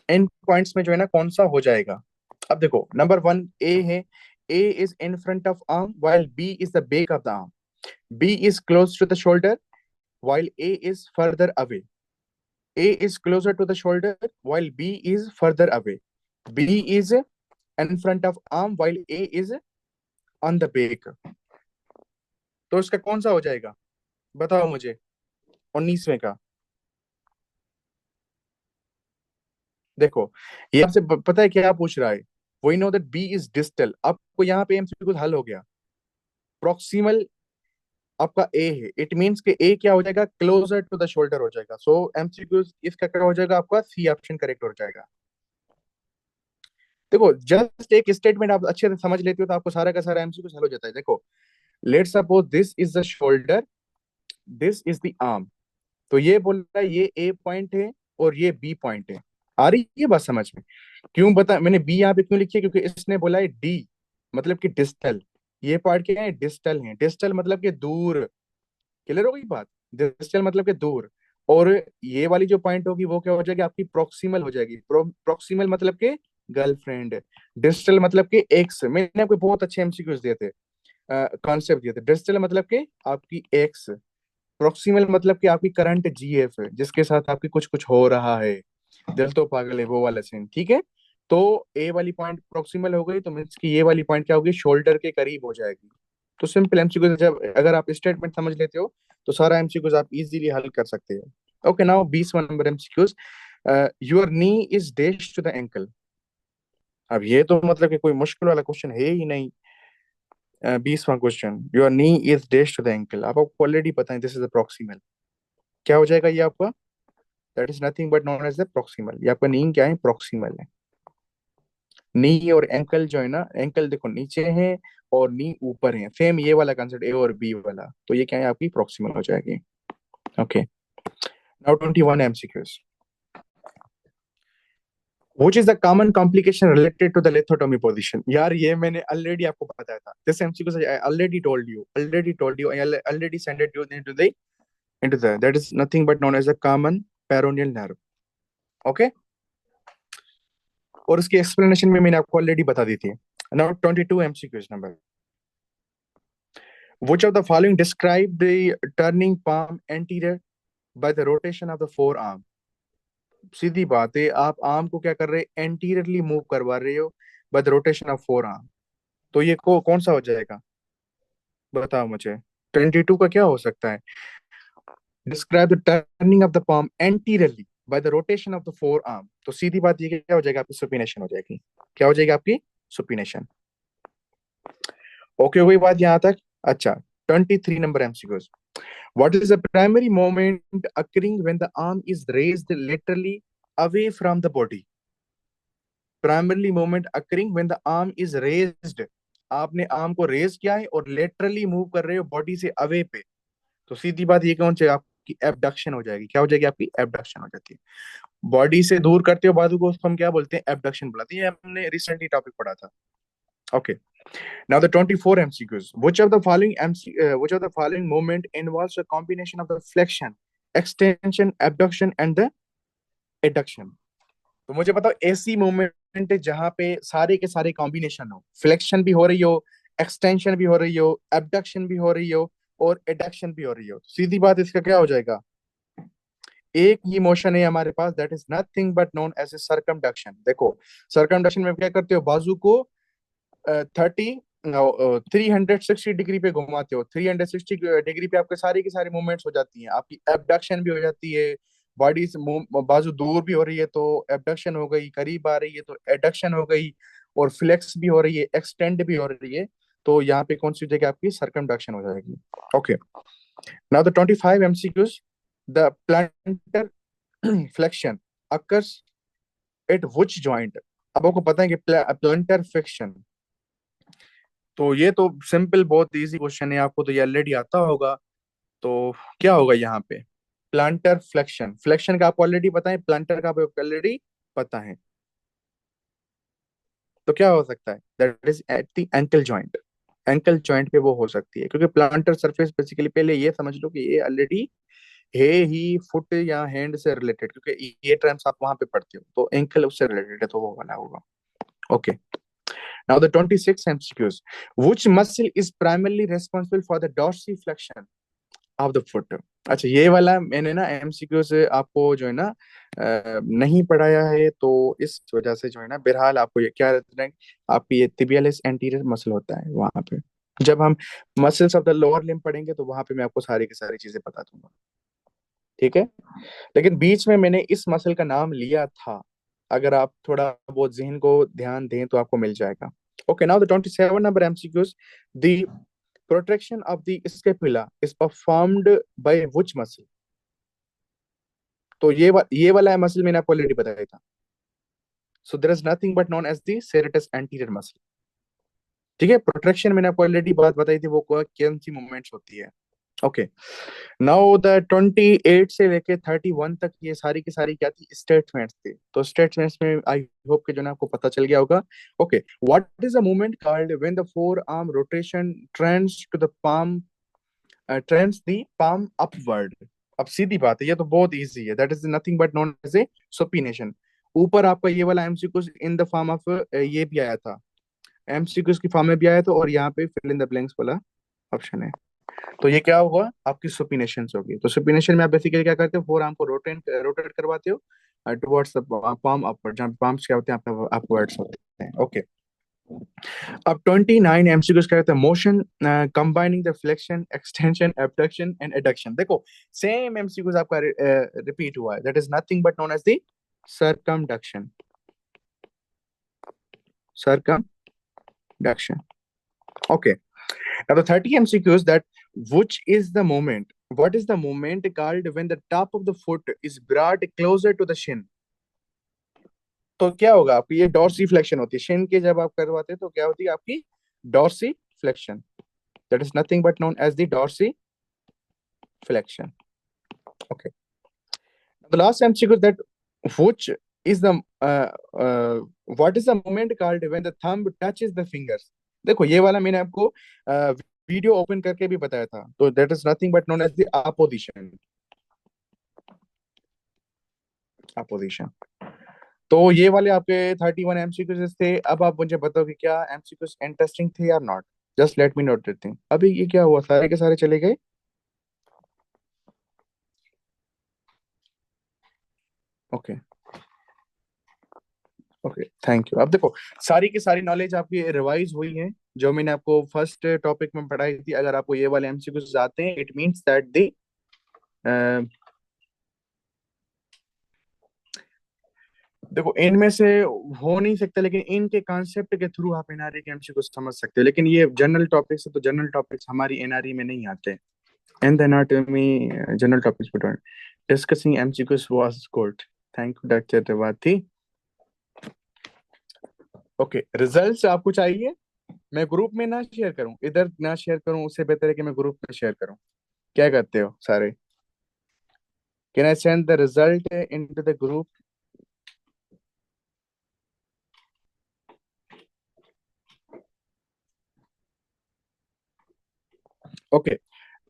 In points में जो है ना कौन सा हो जाएगा। अब देखो नंबर 1 A है, A is in front of arm while B is the back of the arm. B is close to the shoulder while A is further away. A is closer to the shoulder while B is further away. B is in front of arm while A is on the back। तो इसका कौन सा हो जाएगा, बताओ मुझे, 19वें का। देखो ये आपसे पता है क्या पूछ रहा है, we know that B is distal. आपको यहाँ पे एमसीक्यू हल हो गया, प्रॉक्सिमल आपका ए है, इट मींस कि ए क्या हो जाएगा, क्लोजर टू द शोल्डर हो जाएगा। सो एमसीक्यू इसका क्या हो जाएगा, आपका सी ऑप्शन करेक्ट हो जाएगा। देखो जस्ट एक स्टेटमेंट आप अच्छे से समझ लेते हो तो आपको सारा का सारा एमसीक्यू हल हो जाता है। देखो let's suppose this is the shoulder, this is the arm. तो ये बोल रहा है ये ए पॉइंट है, और ये बी पॉइंट है। आ रही है बात समझ में? क्यों बता, मैंने बी यहाँ पे क्यों लिखी है, क्योंकि इसने बोला है डी, मतलब कि डिस्टल। ये पार्ट क्या है, डिस्टल है। डिस्टल मतलब कि दूर। क्लियर हो गई बात? डिस्टल मतलब कि दूर। और ये वाली जो पॉइंट होगी वो क्या हो जाएगी आपकी, प्रोक्सिमल हो जाएगी। प्रोक्सिमल मतलब के गर्लफ्रेंड। डिस्टल मतलब के एक्स। मैंने आपको बहुत अच्छे एमसीक्यूज दिए थे, कॉन्सेप्ट दिए थे। डिस्टल मतलब के आपकी एक्स। प्रोक्सिमल मतलब कि आपकी करंट जीएफ है, जिसके साथ आपकी कुछ कुछ हो रहा है, दिल तो पागल है, वो वाला सीन। ठीक है। तो ए वाली पॉइंट प्रोक्सिमल हो गई, तो मीन्स की ये वाली पॉइंट क्या होगी, शोल्डर के करीब हो जाएगी। तो सिंपल एमसीक्यूज, जब अगर आप स्टेटमेंट समझ लेते हो तो सारा एमसीक्यूज आप इजीली हल कर सकते हो। ओके, नाउ 20वां number MCQs. Your knee is dash to the ankle. अब ये तो मतलब कि कोई मुश्किल वाला क्वेश्चन है ही नहीं। 20वां question, your knee is dash to the ankle, आपको ऑलरेडी पता है दिस इज द प्रोक्सिमल। क्या हो जाएगा ये आपका, that is nothing but known as the proximal. ये आपका नी क्या है, प्रोक्सिमल है। नी और एंकल जो है ना, एंकल देखो नीचे है और नी ऊपर है, सेम ये वाला कंसेप्ट, ए और बी वाला। तो ये क्या है आपकी प्रोक्सिमल हो जाएगी। Okay, now 21 MCQs. Which is the common complication related to the lithotomy position? यार ये मैंने ऑलरेडी आपको बताया था। This MCQ I already told you, I already sent it you into the that is nothing but known as the common peroneal nerve. Okay, और उसकी एक्सप्लेनेशन में मैंने आपको ऑलरेडी बता दी थी। Now 22 MCQs number. Which of the following describe the turning palm anterior by the rotation of the forearm? सीधी बात है, आप आर्म को क्या कर रहे हैं, एंटीरियरली मूव करवा रहे हो by the rotation of four arm. तो ये कौन सा हो जाएगा, बताओ मुझे। 22 का क्या हो सकता है, describe the turning of the palm anteriorly by the rotation of the forearm। तो सीधी बात ये क्या हो जाएगा आपकी, सुपिनेशन हो जाएगी। क्या हो जाएगी आपकी, सुपिनेशन। ओके हो गई बात यहाँ तक। अच्छा, 23 number MCQs. What is the primary moment occurring when the arm is raised laterally away from the body? Primary moment occurring when the arm is raised, आपने आर्म को रेज किया है और लेटरली मूव कर रहे हो बॉडी से अवे पे। तो सीधी बात ये कौन सी आपकी एबडक्शन हो जाएगी। क्या हो जाएगी आपकी, एबडक्शन हो जाती है। बॉडी से दूर करते हो बाजू को, उसको हम क्या बोलते हैं, एबडक्शन बुलाते हैं। ये हमने रिसेंटली टॉपिक पढ़ा था। Okay, now the 24 MCQs. Which of the following movement involves a combination of the flexion, extension, abduction and the adduction? तो मुझे बताओ ऐसी मूवमेंट है जहां पे सारे के सारे कॉम्बिनेशन हो, फ्लेक्शन भी हो रही हो, एक्सटेंशन भी हो रही हो, एबडक्शन भी हो रही हो और एडक्शन भी हो रही हो। सीधी बात, इसका क्या हो जाएगा, एक ही मोशन है हमारे पास, that is nothing but known as a circumduction. देखो, सरकमडक्शन में क्या करते हो, बाजू को 360 डिग्री पे घुमाते हो। 360 डिग्री पे आपके सारी की सारी मूवमेंट्स हो जाती हैं, आपकी एबडक्शन भी हो जाती है, बॉडी से बाजू दूर भी हो रही है तो एबडक्शन हो गई, करीब आ रही है तो एडक्शन हो गई, और फ्लेक्स भी हो रही है, एक्सटेंड भी हो रही है। तो यहाँ पे कौन सी जगह आपकी सरकमडक्शन हो जाएगी। Okay, now the 25 MCQs. The planter flexion occurs at which joint? अब आपको पता है कि प्लांटर फ्लेक्शन, तो ये तो सिंपल, बहुत इजी क्वेश्चन है, आपको तो ये ऑलरेडी आता होगा। तो क्या होगा यहाँ पे, प्लांटर फ्लेक्शन, फ्लेक्शन का आपको ऑलरेडी पता है, प्लांटर का आपको ऑलरेडी पता है। तो क्या हो सकता है, that is at the ankle joint. Ankle joint पे वो हो सकती है, क्योंकि प्लांटर सरफेस बेसिकली, पहले ये समझ लो कि ये ऑलरेडी है ही फुट या हैंड से रिलेटेड, क्योंकि ये टर्म्स आप वहां पे पढ़ते हो, तो एंकल उससे रिलेटेड है, तो वो वाला होगा। Okay, now the 26 MCQs. Which muscle is primarily responsible for the dorsiflexion of the foot? अच्छा, ये वाला मैंने ना एमसीक्यू से आपको जो है ना नहीं पढ़ाया है, तो इस वजह से जो है ना, बहरहाल आपको ये क्या रहता है, आपकी ये tibialis एंटीरियर मसल होता है वहां पे। जब हम muscles of the lower limb पढ़ेंगे तो वहां पे मैं आपको सारी की सारी चीजें बता दूंगा। ठीक है, लेकिन बीच में मैंने इस मसल का नाम लिया था, अगर आप थोड़ा बहुत जहन को ध्यान दें तो आपको मिल जाएगा। Okay, now the 27 number MCQs. The protraction of the scapula is performed by which muscle? तो ये वाला मसल मैंने आपको ऑलरेडी बताया था। So there is nothing but known as the serratus anterior muscle. ठीक है, प्रोट्रैक्शन मैंने आपको ऑलरेडी बात बताई थी, वो कौन सी मूवमेंट्स होती है। ओके, नाउ द 28 से लेके 31 तक ये सारी की सारी क्या थी, स्टेटमेंट्स थी। तो स्टेटमेंट्स में आई होप कि जो ना आपको पता चल गया होगा। Okay, what is a movement called when the forearm rotation turns to the palm, turns the palm upward. अब सीधी बात है, ये तो बहुत इजी है, that is nothing but known as a supination. ऊपर आपका ये वाला MCQ in the form of ये भी आया था, एमसीक्यूज की फॉर्म में भी आया था, और यहाँ पे फिल इन द ब्लैंक्स वाला ऑप्शन है। तो ये क्या हुआ, आपकी सुपिनेशन होगी। तो सुपिनेशन में आप बेसिकली क्या करते हो, फोर आर्म को रोटेट करवाते हो टुवर्ड्स द पाम अपवर्ड, जहाँ पाम्स क्या होते हैं, आपका अपवर्ड्स होते हैं। ओके, अब 29 एमसीक्यूज क्या होते हैं, motion combining the flexion extension abduction and adduction. देखो सेम एमसीक्यूज आपका रिपीट हुआ है, that is nothing but known as the circumduction, circumduction. Okay, now the 30 MCQs that which is the moment, what is the moment called when the top of the foot is brought closer to the shin? तो क्या होगा आपकी, ये डॉर्सी फ्लेक्शन होती है शिन के, जब आप करवाते हैं तो क्या होती है आपकी dorsiflexion, that is nothing but known as the dorsiflexion. Okay, the last MCQ that which is the what is the moment called when the thumb touches the fingers? देखो ये वाला मैंने आपको वीडियो ओपन करके भी बताया था, तो that is nothing but known as the opposition, opposition. तो ये वाले आपके 31 एमसीक्यूज थे। अब आप मुझे बताओ कि क्या एमसीक्यूज इंटरेस्टिंग थे या not, just let me note that thing. अभी ये क्या हुआ, सारे के सारे चले गए। Okay, okay, thank you. अब देखो सारी की सारी नॉलेज आपकी रिवाइज हुई है, जो मैंने आपको फर्स्ट टॉपिक में पढ़ाई थी। अगर आपको ये वाले एमसीक्यूज आते हैं, इट मींस दैट दी देखो इनमें से हो नहीं सकता, लेकिन इनके कॉन्सेप्ट के थ्रू आप एनआरई के एमसीक्यू समझ सकते हो। लेकिन ये जनरल टॉपिक्स है, तो जनरल टॉपिक्स हमारी एनआरई में नहीं आते। And the anatomy general topics but discussing MCQs was good, thank you doctor Revathi. Okay, results आपको चाहिए, मैं ग्रुप में ना शेयर करूं, इधर ना शेयर करूं, उससे बेहतर है कि मैं ग्रुप में शेयर करूं। क्या करते हो सारे, can I send the result into the group? Okay,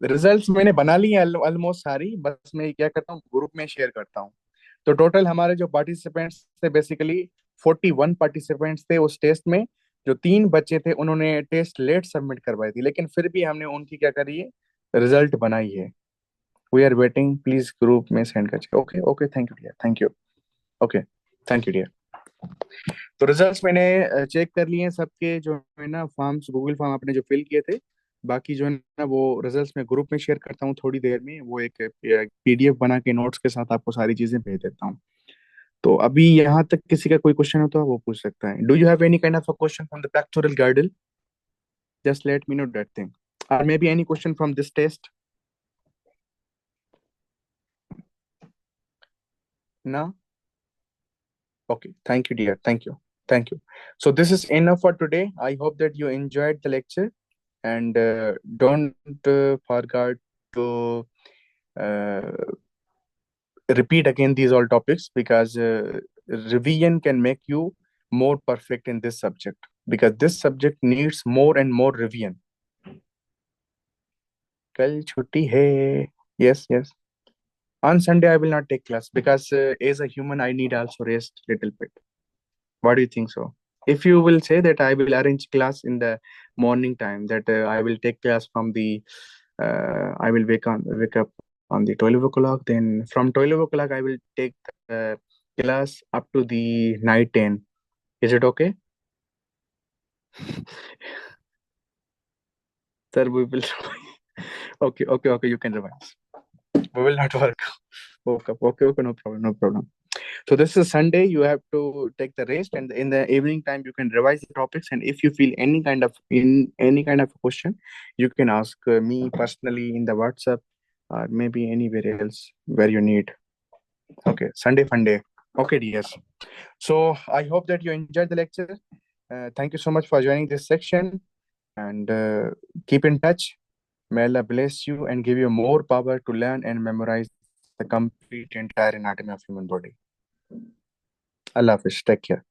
results मैंने बना ली है ऑलमोस्ट सारी, बस मैं क्या करता हूँ ग्रुप में शेयर करता हूँ। तो टोटल हमारे जो पार्टिसिपेंट्स थे बेसिकली 41 पार्टिसिपेंट्स थे उस टेस्ट में। जो तीन बच्चे थे उन्होंने टेस्ट लेट सबमिट करवाई थी, लेकिन फिर भी हमने उनकी क्या करी है, रिजल्ट बनाई है। We are waiting, please group में सेंड कर। Okay, okay, thank you dear, thank you. Okay, thank you dear. तो रिजल्ट्स मैंने चेक कर लिए हैं सबके, जो है ना फॉर्म्स, गूगल फॉर्म आपने जो फिल किए थे। बाकी जो है ना वो रिजल्ट्स मैं ग्रुप में शेयर करता हूँ थोड़ी देर में, वो एक पीडीएफ बना के नोट्स के साथ आपको सारी चीजें भेज देता हूँ। तो अभी यहाँ तक किसी का कोई क्वेश्चन हो तो वो पूछ सकता है। Do you have any kind of a question from the pectoral girdle? Just let me know that thing, और maybe any question from this test? ना? Okay, thank you, dear. Thank you. Thank you. So this is enough for today. I hope that you enjoyed the lecture, and don't forget to uh, repeat again these all topics, because revision can make you more perfect in this subject, because this subject needs more and more revision. कल छुट्टी है। Yes, yes. On Sunday I will not take class, because as a human I need also rest little bit. What do you think so? If you will say that I will arrange class in the morning time, that I will take class from the, I will wake up on the 12 o'clock. Then from 12 o'clock I will take class up to the night 10. Is it okay? Sir, we will. Okay, okay, okay. You can revise. We will not work. Okay, okay, okay. No problem, no problem. So this is Sunday. You have to take the rest, and in the evening time you can revise the topics. And if you feel any kind of question, you can ask me personally in the WhatsApp, or maybe anywhere else where you need. Okay, Sunday fun day. Okay, dears. So I hope that you enjoyed the lecture. Thank you so much for joining this section, and keep in touch. May Allah bless you and give you more power to learn and memorize the complete entire anatomy of human body. Allah Hafiz. Take care.